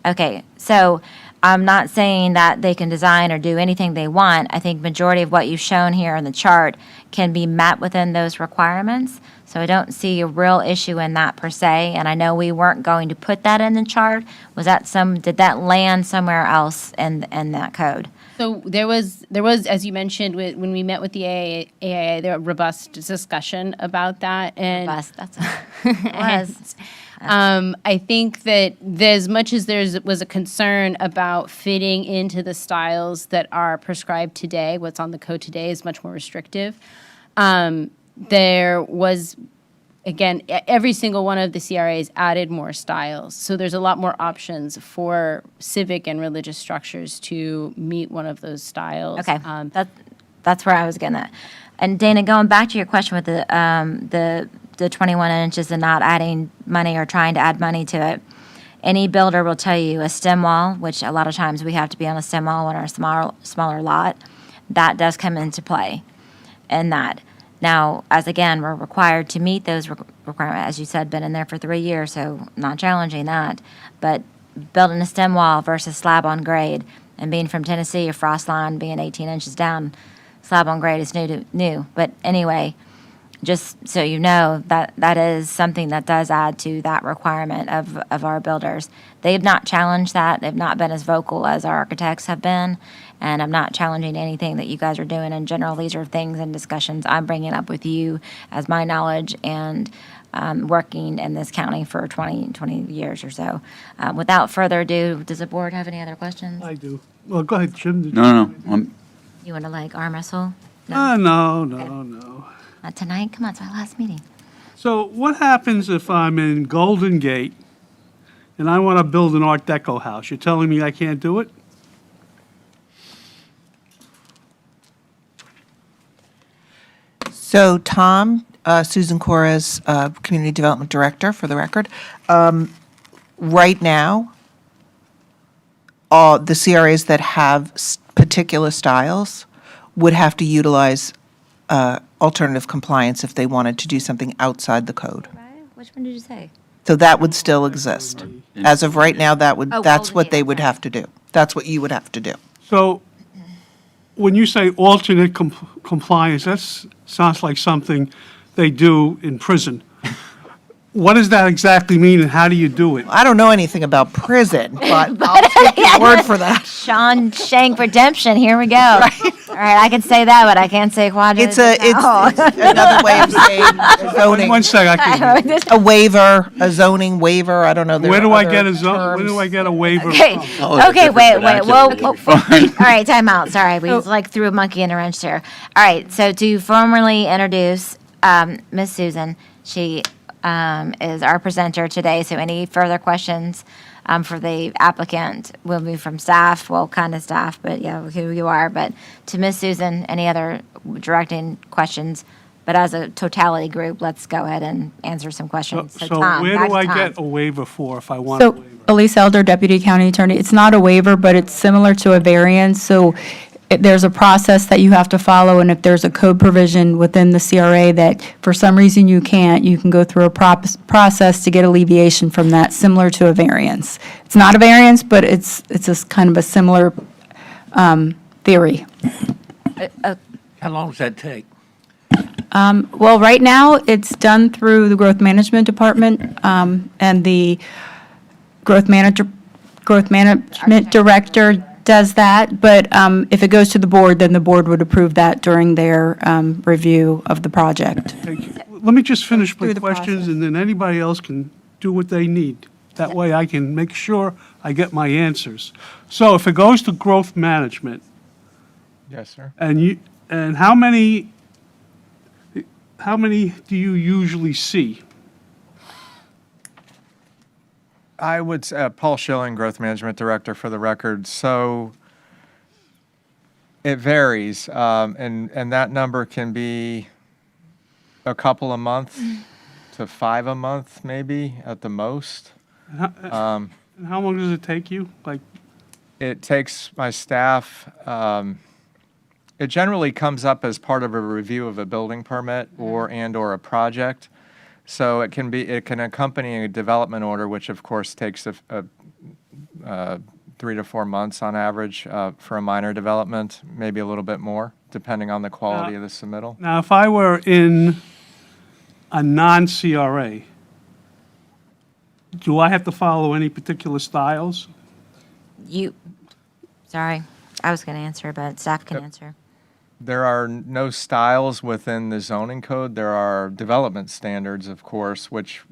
Okay, so I'm not saying that they can design or do anything they want. I think majority of what you've shown here in the chart can be met within those requirements. So I don't see a real issue in that per se, and I know we weren't going to put that in the chart. Did that land somewhere else in that code? So there was, as you mentioned, when we met with the AIA, there was robust discussion about that. And Robust, that's what it was. I think that as much as there was a concern about fitting into the styles that are prescribed today, what's on the code today is much more restrictive. There was, again, every single one of the CRAs added more styles. So there's a lot more options for civic and religious structures to meet one of those styles. Okay, that's where I was getting at. And Dana, going back to your question with the 21 inches and not adding money or trying to add money to it, any builder will tell you a stem wall, which a lot of times we have to be on a stem wall on our smaller lot, that does come into play in that. Now, as again, we're required to meet those requirements, as you said, been in there for 3 years, so not challenging that. But building a stem wall versus slab on grade, and being from Tennessee, a frost line being 18 inches down, slab on grade is new. But anyway, just so you know, that is something that does add to that requirement of our builders. They have not challenged that. They've not been as vocal as our architects have been. And I'm not challenging anything that you guys are doing in general. These are things and discussions I'm bringing up with you as my knowledge and working in this county for 20 years or so. Without further ado, does the board have any other questions? I do. Well, go ahead, Jim. No. You want to arm wrestle? No. No. Not tonight? Come on, it's our last meeting. So what happens if I'm in Golden Gate and I want to build an Art Deco house? You're telling me I can't do it? So Tom, Susan Corres, Community Development Director, for the record. Right now, all the CRAs that have particular styles would have to utilize alternative compliance if they wanted to do something outside the code. Right? Which one did you say? So that would still exist. As of right now, that's Golden what Gate, they would okay. have to do. That's what you would have to do. So when you say alternate compliance, that sounds like something they do in prison. What does that exactly mean, and how do you do it? I don't know anything about prison, but I'll take your word for that. Sean Shank Redemption, here we go. All right, I can say that, but I can't say quadra. It's another way of saying zoning. One sec, I can. A waiver, a zoning waiver, I don't know. there Where are do I other get a zone? Where terms. do I get a waiver? Okay, from? okay, wait, whoa. All right, time out, sorry, we threw a monkey in a wrench there. All right, so to formally introduce Miss Susan, she is our presenter today, so any further questions for the applicant will be from staff, well, kind of staff, but yeah, who you are, but to Miss Susan, any other directing questions? But as a totality group, let's go ahead and answer some questions. So Tom, where back do to I Tom. get a waiver for if I want a So waiver? Elise Elder, Deputy County Attorney, it's not a waiver, but it's similar to a variance. So there's a process that you have to follow, and if there's a code provision within the CRA that for some reason you can't, you can go through a process to get alleviation from that, similar to a variance. It's not a variance, but it's a kind of a similar theory. How long does that take? Well, right now, it's done through the Growth Management Department, and the Growth Management Director does that, but if it goes to the board, then the board would approve that during their review of the project. Thank you. Let me just finish my Through the questions, process. and then anybody else can do what they need. That way I can make sure I get my answers. So if it goes to growth management, Yes, sir. and And how many do you usually see? I would say, Paul Schilling, Growth Management Director for the record. So it varies, and that number can be a couple a month to 5 a month, maybe at the most. And how long does it take you? Like, It takes my staff, it generally comes up as part of a review of a building permit or a project. So it can accompany a development order, which of course takes 3 to 4 months on average for a minor development, maybe a little bit more, depending on the quality of the submittal. now, if I were in a non-CRA, do I have to follow any particular styles? Sorry, I was going to answer, but staff can answer. There are no styles within the zoning code. There are development standards, of course, which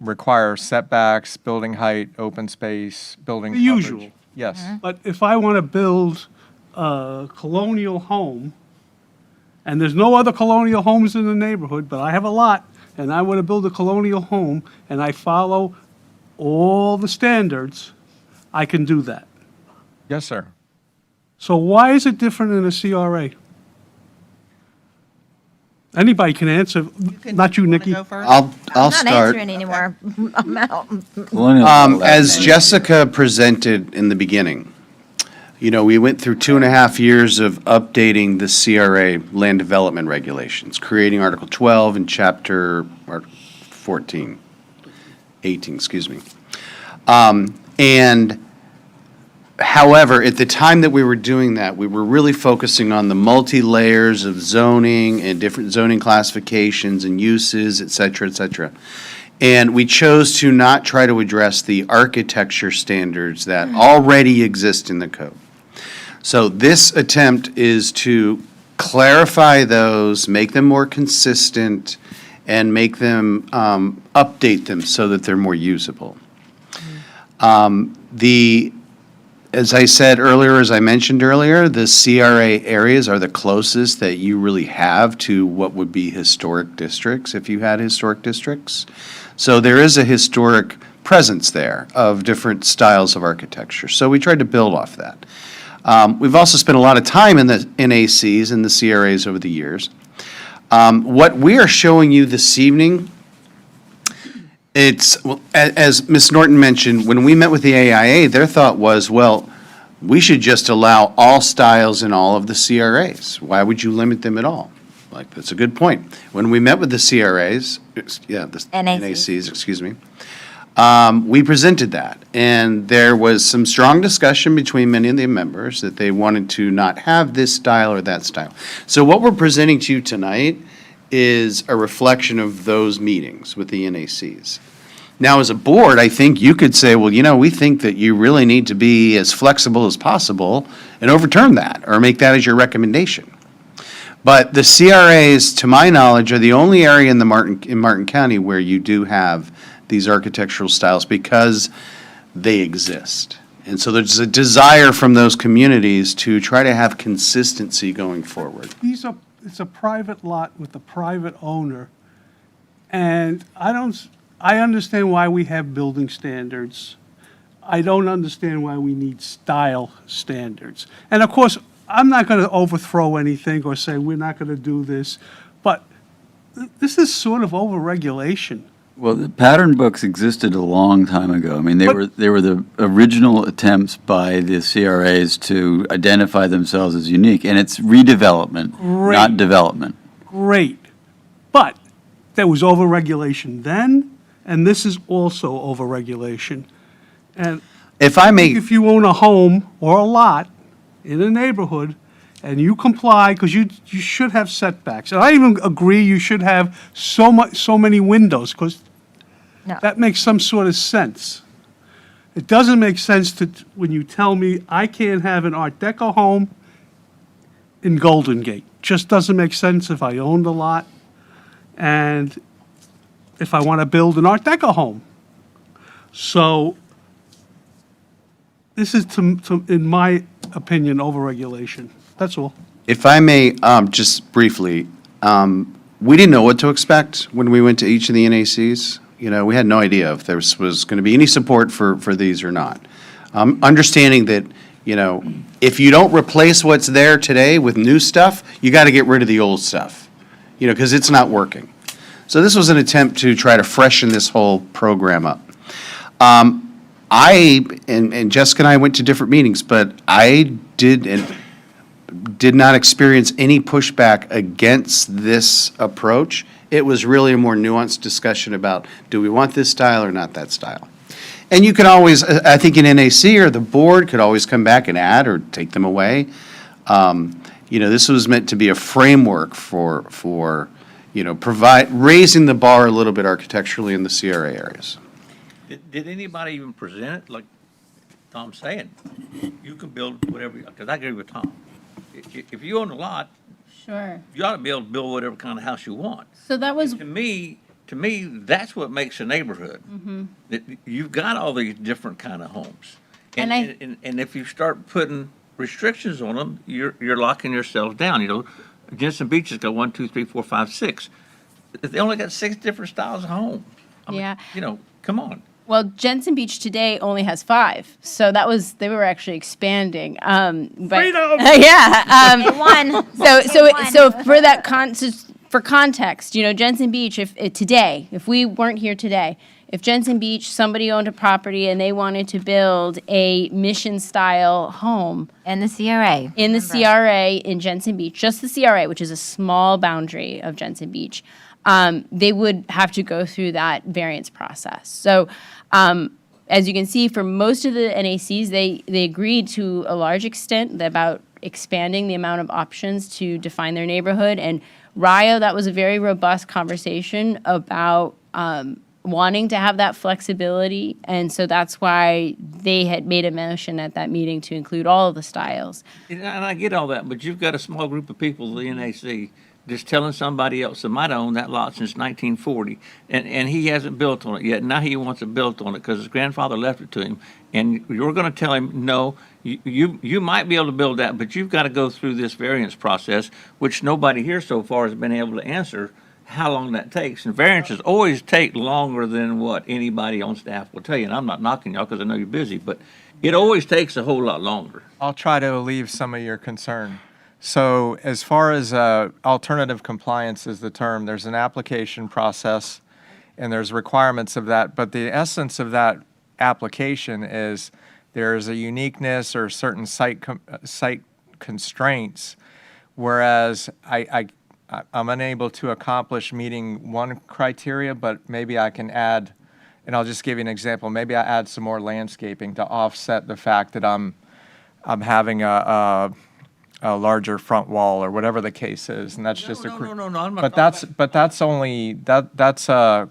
require setbacks, building height, open space, building The coverage. usual. Yes. But if I want to build a colonial home, and there's no other colonial homes in the neighborhood, but I have a lot, and I want to build a colonial home, and I follow all the standards, I can do that. Yes, sir. So why is it different in a CRA? Anybody can answer, not you, Nikki. I'll I'm not start. answering anymore. I'm out. As Jessica presented in the beginning, we went through 2.5 years of updating the CRA land development regulations, creating Article 12 and Chapter 18, excuse me. And however, at the time that we were doing that, we were really focusing on the multi-layers of zoning and different zoning classifications and uses, et cetera, et cetera. And we chose to not try to address the architecture standards that already exist in the code. So this attempt is to clarify those, make them more consistent, and make them, update them so that they're more usable. As I said earlier, as I mentioned earlier, the CRA areas are the closest that you really have to what would be historic districts, if you had historic districts. So there is a historic presence there of different styles of architecture. So we tried to build off that. We've also spent a lot of time in the NACs and the CRAs over the years. What we are showing you this evening, as Ms. Norton mentioned, when we met with the AIA, their thought was, well, we should just allow all styles in all of the CRAs. Why would you limit them at all? Like, that's a good point. When we met with the CRAs, the NACs, excuse me, we presented that. And there was some strong discussion between many of the members that they wanted to not have this style or that style. So what we're presenting to you tonight is a reflection of those meetings with the NACs. Now, as a board, I think you could say, well, we think that you really need to be as flexible as possible and overturn that or make that as your recommendation. But the CRAs, to my knowledge, are the only area in Martin County where you do have these architectural styles because they exist. And so there's a desire from those communities to try to have consistency going forward. It's a private lot with a private owner, and I understand why we have building standards. I don't understand why we need style standards. And of course, I'm not going to overthrow anything or say we're not going to do this, but this is sort of overregulation. Well, the pattern books existed a long time ago. I mean, they were the original attempts by the CRAs to identify themselves as unique, and it's redevelopment, not development. Great. But there was overregulation then, and this is also overregulation. And if you own a home or a lot in a neighborhood and you comply, because you should have setbacks. And I even agree you should have so many windows, because that makes some sort of sense. It doesn't make sense when you tell me I can't have an Art Deco home in Golden Gate. Just doesn't make sense if I owned a lot and if I want to build an Art Deco home. So this is, in my opinion, overregulation. That's all. If I may, just briefly, we didn't know what to expect when we went to each of the NACs. You know, we had no idea if there was going to be any support for these or not. Understanding that, you know, if you don't replace what's there today with new stuff, you got to get rid of the old stuff, you know, because it's not working. So this was an attempt to try to freshen this whole program up. And Jessica and I went to different meetings, but I did not experience any pushback against this approach. It was really a more nuanced discussion about, do we want this style or not that style? And you can always, I think an NAC or the board could always come back and add or take them away. You know, this was meant to be a framework for you know, raising the bar a little bit architecturally in the CRA areas. Did anybody even present it, like Tom's saying? You can build whatever, because I agree with Tom. If you own a lot, Sure. you ought to be able to build whatever kind of house you want. So that was, To me, that's what makes a neighborhood. That you've got all these different kind of homes. And And if you start putting restrictions on them, you're locking yourself down. You know, Jensen Beach has got 1, 2, 3, 4, 5, 6. They only got 6 different styles of home. I mean, Yeah. you know, come on. well, Jensen Beach today only has 5. So they were actually expanding. But, Freedom! yeah. They won. So for that for context, you know, Jensen Beach, if we weren't here today, if Jensen Beach, somebody owned a property and they wanted to build a mission-style home In the CRA. in the CRA in Jensen Beach, just the CRA, which is a small boundary of Jensen Beach, they would have to go through that variance process. So, as you can see, for most of the NACs, they agreed to a large extent about expanding the amount of options to define their neighborhood. And Rio, that was a very robust conversation about wanting to have that flexibility. And so that's why they had made a motion at that meeting to include all of the styles. And I get all that, but you've got a small group of people, the NAC, just telling somebody else that might have owned that lot since 1940, and he hasn't built on it yet. Now he wants to build on it because his grandfather left it to him. And you're going to tell him, no, you might be able to build that, but you've got to go through this variance process, which nobody here so far has been able to answer how long that takes. And variances always take longer than what anybody on staff will tell you. And I'm not knocking y'all because I know you're busy, but it always takes a whole lot longer. I'll try to alleviate some of your concern. So as far as alternative compliance is the term, there's an application process and there's requirements of that. But the essence of that application is there's a uniqueness or certain site constraints, whereas I'm unable to accomplish meeting one criteria, but maybe I can add, and I'll just give you an example. Maybe I add some more landscaping to offset the fact that I'm having a larger front wall or whatever the case is, and that's just a. No, I'm not. But that's only that's a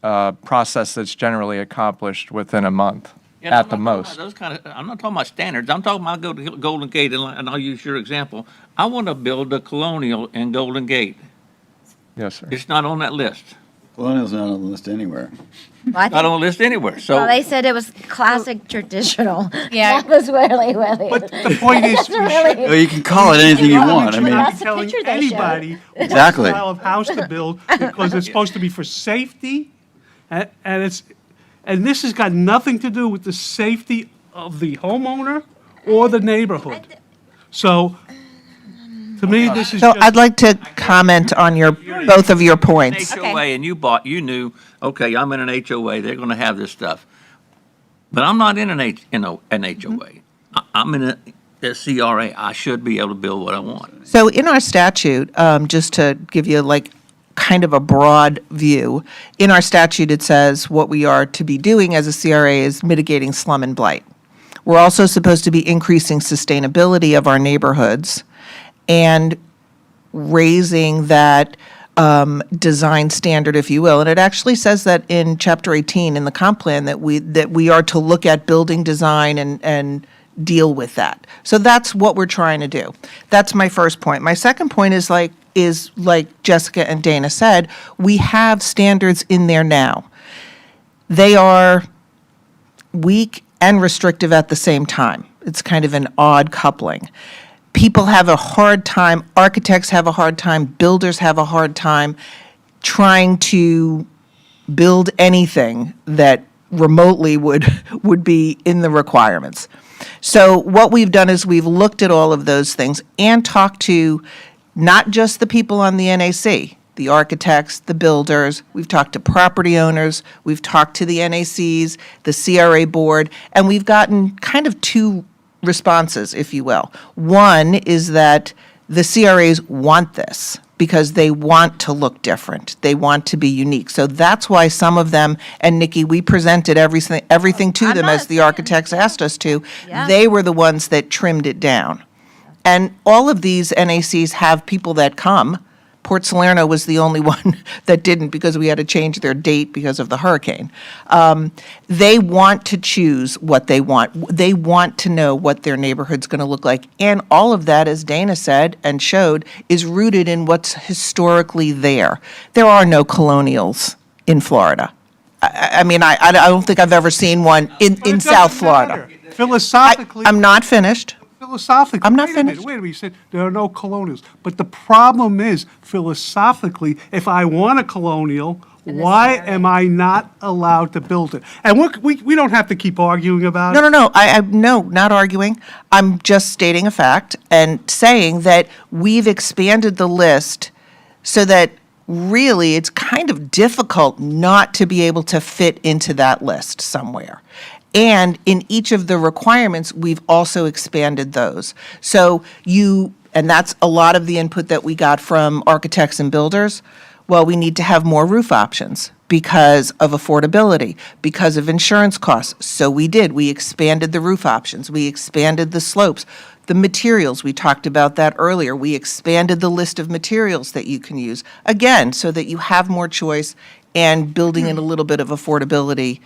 process that's generally accomplished within a month Yeah, at the most. I'm not talking about standards. I'm talking about go to Golden Gate, and I'll use your example. I want to build a Colonial in Golden Gate. Yes, sir. It's not on that list. Colonial's not on the list anywhere. Not on the list anywhere. So Well, they said it was classic traditional. Yeah. That was really. But the point is, we should Well, you can call it anything you want. I mean, not That's be the telling picture they showed. anybody what Exactly. style of house to build because it's supposed to be for safety, and this has got nothing to do with the safety of the homeowner or the neighborhood. So, to me, this is So just. I'd like to comment on both of your points. HOA, and you knew, okay, I'm in an HOA, they're going to have this stuff. But I'm not in an HOA. I'm in a CRA. I should be able to build what I want. So in our statute, just to give you like kind of a broad view, in our statute, it says what we are to be doing as a CRA is mitigating slum and blight. We're also supposed to be increasing sustainability of our neighborhoods and raising that design standard, if you will. And it actually says that in Chapter 18 in the comp plan that we are to look at building design and deal with that. So that's what we're trying to do. That's my first point. My second point is like Jessica and Dana said, we have standards in there now. They are weak and restrictive at the same time. It's kind of an odd coupling. People have a hard time, architects have a hard time, builders have a hard time trying to build anything that remotely would be in the requirements. So what we've done is we've looked at all of those things and talked to not just the people on the NAC, the architects, the builders, we've talked to property owners, we've talked to the NACs, the CRA board, and we've gotten kind of two responses, if you will. One is that the CRAs want this because they want to look different. They want to be unique. So that's why some of them, and Nikki, we presented everything to them as the architects asked us to. Yeah. They were the ones that trimmed it down. And all of these NACs have people that come. Port Salerno was the only one that didn't because we had to change their date because of the hurricane. They want to choose what they want. They want to know what their neighborhood's going to look like. And all of that, as Dana said and showed, is rooted in what's historically there. There are no colonials in Florida. I mean, I don't think I've ever seen one But in it doesn't South Florida. matter. Philosophically. I'm not finished. Philosophically, I'm not wait a minute, finished. wait a minute, you said there are no colonials. But the problem is, philosophically, if I want a colonial, why am I not allowed to build it? And we don't have to keep arguing about it. No, no, not arguing. I'm just stating a fact and saying that we've expanded the list so that really it's kind of difficult not to be able to fit into that list somewhere. And in each of the requirements, we've also expanded those. So and that's a lot of the input that we got from architects and builders. Well, we need to have more roof options because of affordability, because of insurance costs. So we did. We expanded the roof options. We expanded the slopes. The materials, we talked about that earlier. We expanded the list of materials that you can use, again, so that you have more choice and building in a little bit of affordability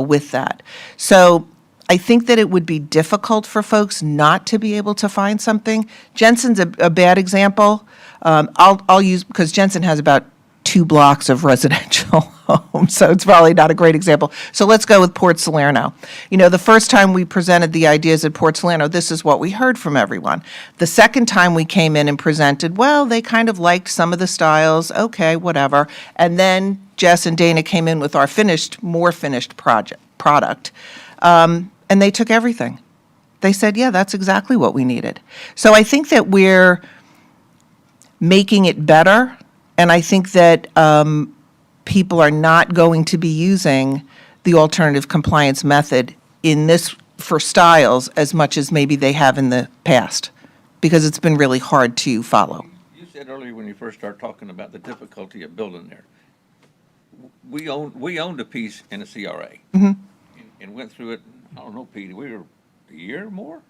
with that. So I think that it would be difficult for folks not to be able to find something. Jensen's a bad example. I'll use, because Jensen has about 2 blocks of residential homes, so it's probably not a great example. So let's go with Port Salerno. You know, the first time we presented the ideas at Port Salerno, this is what we heard from everyone. The second time we came in and presented, well, they kind of liked some of the styles, okay, whatever. And then Jess and Dana came in with our more finished product, and they took everything. They said, yeah, that's exactly what we needed. So I think that we're making it better. And I think that people are not going to be using the alternative compliance method in this for styles as much as maybe they have in the past, because it's been really hard to follow. You said earlier when you first started talking about the difficulty of building there. We owned a piece in a CRA. And went through it, I don't know, Pete, we were a year or more?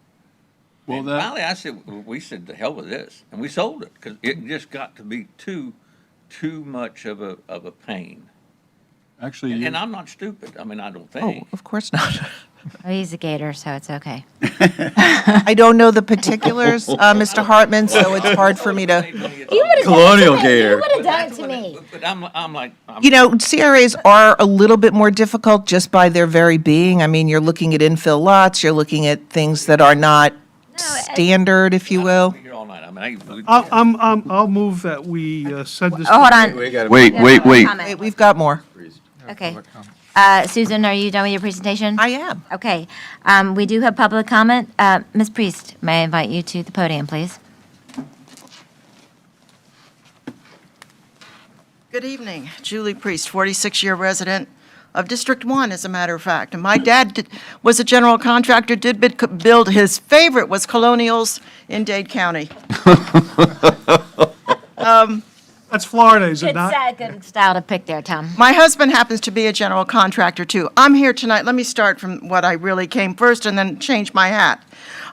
Well, And finally, we said, the hell with this, and we sold it, because it just got to be too much of a pain. Actually, And I'm not stupid, I mean, I don't Oh, think. of course not. Well, he's a gator, so it's okay. I don't know the particulars, Mr. Hartman, so it's hard for me to. Colonial gator. You would have done it to me. But I'm like, You know, CRAs are a little bit more difficult just by their very being. I mean, you're looking at infill lots, you're looking at things that are not standard, if you will. I'm here all night, I mean, I'll move that we send this. Oh, hold on. Wait. Wait, we've got more. Okay. Susan, are you done with your presentation? I am. Okay. We do have public comment. Ms. Priest, may I invite you to the podium, please? Good evening. Julie Priest, 46-year resident of District 1, as a matter of fact. And my dad was a general contractor, did build, his favorite was Colonials in Dade County. That's Florida, is it not? Good style to pick there, Tom. My husband happens to be a general contractor, too. I'm here tonight, let me start from what I really came first and then change my hat.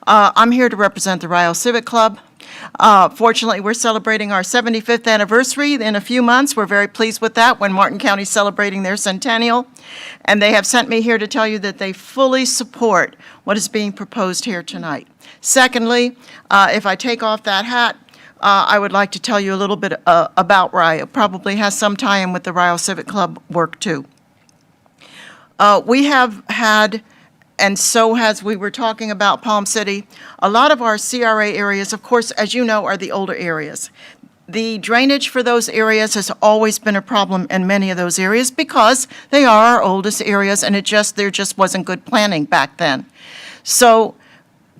I'm here to represent the Ryle Civic Club. Fortunately, we're celebrating our 75th anniversary in a few months. We're very pleased with that, when Martin County's celebrating their centennial. And they have sent me here to tell you that they fully support what is being proposed here tonight. Secondly, if I take off that hat, I would like to tell you a little bit about Ryle. It probably has some tie-in with the Ryle Civic Club work, too. We have had and so has, we were talking about Palm City. A lot of our CRA areas, of course, as you know, are the older areas. The drainage for those areas has always been a problem in many of those areas because they are our oldest areas, and there just wasn't good planning back then. So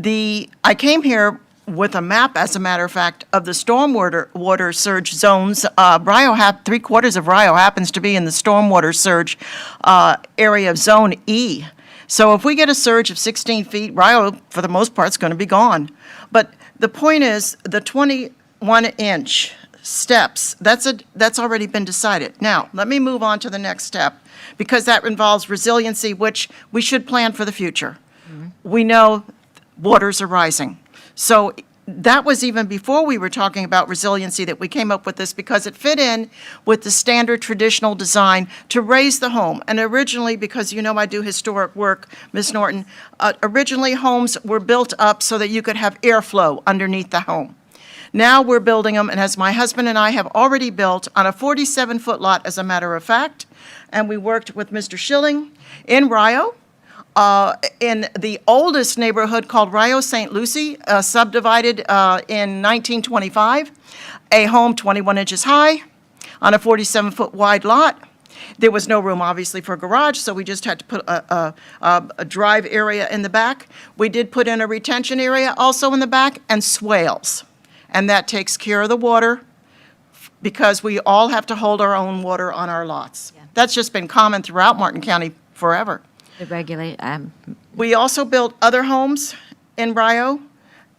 I came here with a map, as a matter of fact, of the water surge zones. Three-quarters of Rio happens to be in the stormwater surge area of Zone E. So if we get a surge of 16 feet, Rio, for the most part, is going to be gone. But the point is, the 21-inch steps, that's already been decided. Now, let me move on to the next step, because that involves resiliency, which we should plan for the future. We know waters are rising. So that was even before we were talking about resiliency that we came up with this, because it fit in with the standard traditional design to raise the home. And originally, because you know I do historic work, Ms. Norton, originally homes were built up so that you could have airflow underneath the home. Now we're building them, and as my husband and I have already built on a 47-foot lot, as a matter of fact, and we worked with Mr. Schilling in Rio, in the oldest neighborhood called Rio St. Lucie, subdivided in 1925, a home 21 inches high on a 47-foot wide lot. There was no room, obviously, for a garage, so we just had to put a drive area in the back. We did put in a retention area also in the back, and swales. And that takes care of the water, because we all have to hold our own water on our lots. That's just been common throughout Martin County forever. We also built other homes in Rio,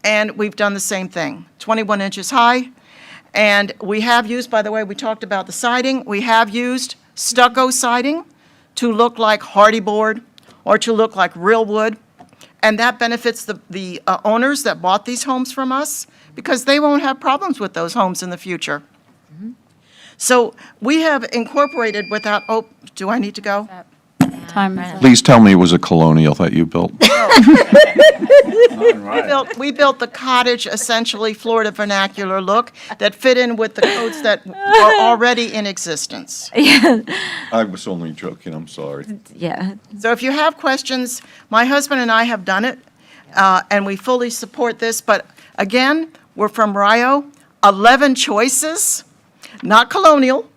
and we've done the same thing, 21 inches high. And we have used, by the way, we talked about the siding, we have used stucco siding to look like hardy board or to look like real wood. And that benefits the owners that bought these homes from us, because they won't have problems with those homes in the future. So we have incorporated without, do I need to go? Time is up. Please tell me it was a colonial that you built. We built the cottage, essentially Florida vernacular look that fit in with the codes that are already in existence. I was only joking, I'm sorry. Yeah. So if you have questions, my husband and I have done it, and we fully support this. But again, we're from Rio, 11 choices, not colonial.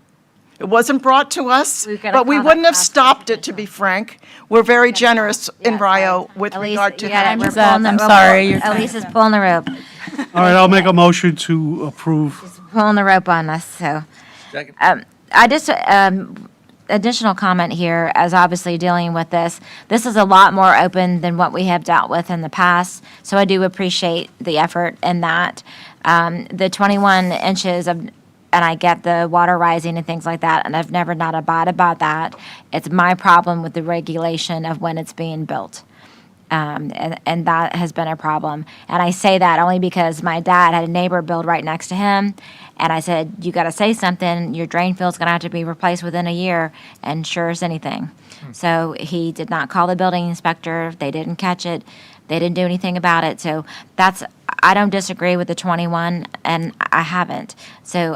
It wasn't brought to us, but we wouldn't have stopped it, to be frank. We're very generous in Rio with regard to that. I'm sorry. Elise is pulling the rope. All right, I'll make a motion to approve. Pulling the rope on us, so. Second. I just, additional comment here, as obviously dealing with this. This is a lot more open than what we have dealt with in the past, so I do appreciate the effort in that. The 21 inches of, and I get the water rising and things like that, and I've never not abided by that. It's my problem with the regulation of when it's being built. And that has been a problem. And I say that only because my dad had a neighbor build right next to him, and I said, you got to say something, your drain field's going to have to be replaced within a year, and sure as anything. So he did not call the building inspector, they didn't catch it, they didn't do anything about it. So I don't disagree with the 21, and I haven't. So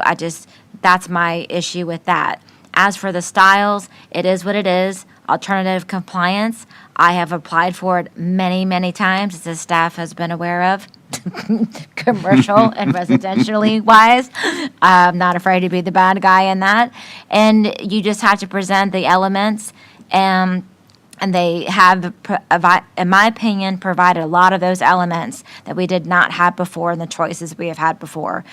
that's my issue with that. As for the styles, it is what it is. Alternative compliance, I have applied for it many, many times, as the staff has been aware of, commercial and residentially wise. I'm not afraid to be the bad guy in that. And you just have to present the elements, and they have, in my opinion, provided a lot of those elements that we did not have before in the choices we have had before.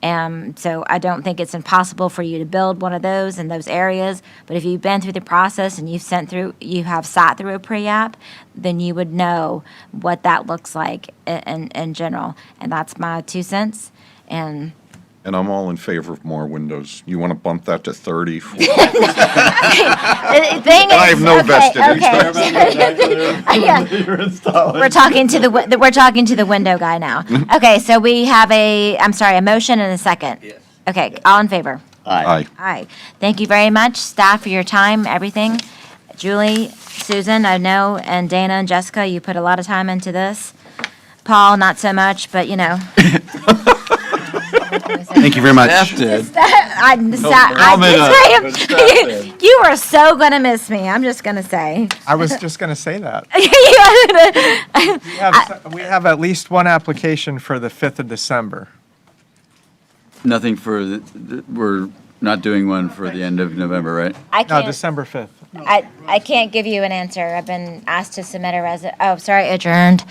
So I don't think it's impossible for you to build one of those in those areas, but if you've been through the process and you have sat through a pre-app, then you would know what that looks like in general. And that's my 2 cents. And I'm all in favor of more windows. You want to bump that to 30? I have no vested interest. We're talking to the window guy now. Okay, so we have a motion and a second. Yes. Okay, all in favor? Aye. Aye. Thank you very much, staff, for your time, everything. Julie, Susan, I know, and Dana and Jessica, you put a lot of time into this. Paul, not so much, but you know. Thank you very much. I You are so gonna miss me. I'm just gonna say. I was just going to say that. You We have at least one application for the 5th of December. Nothing for, we're not doing one for the end of November, right? I No, can't. December 5th. I can't give you an answer. I've been asked to submit a adjourned.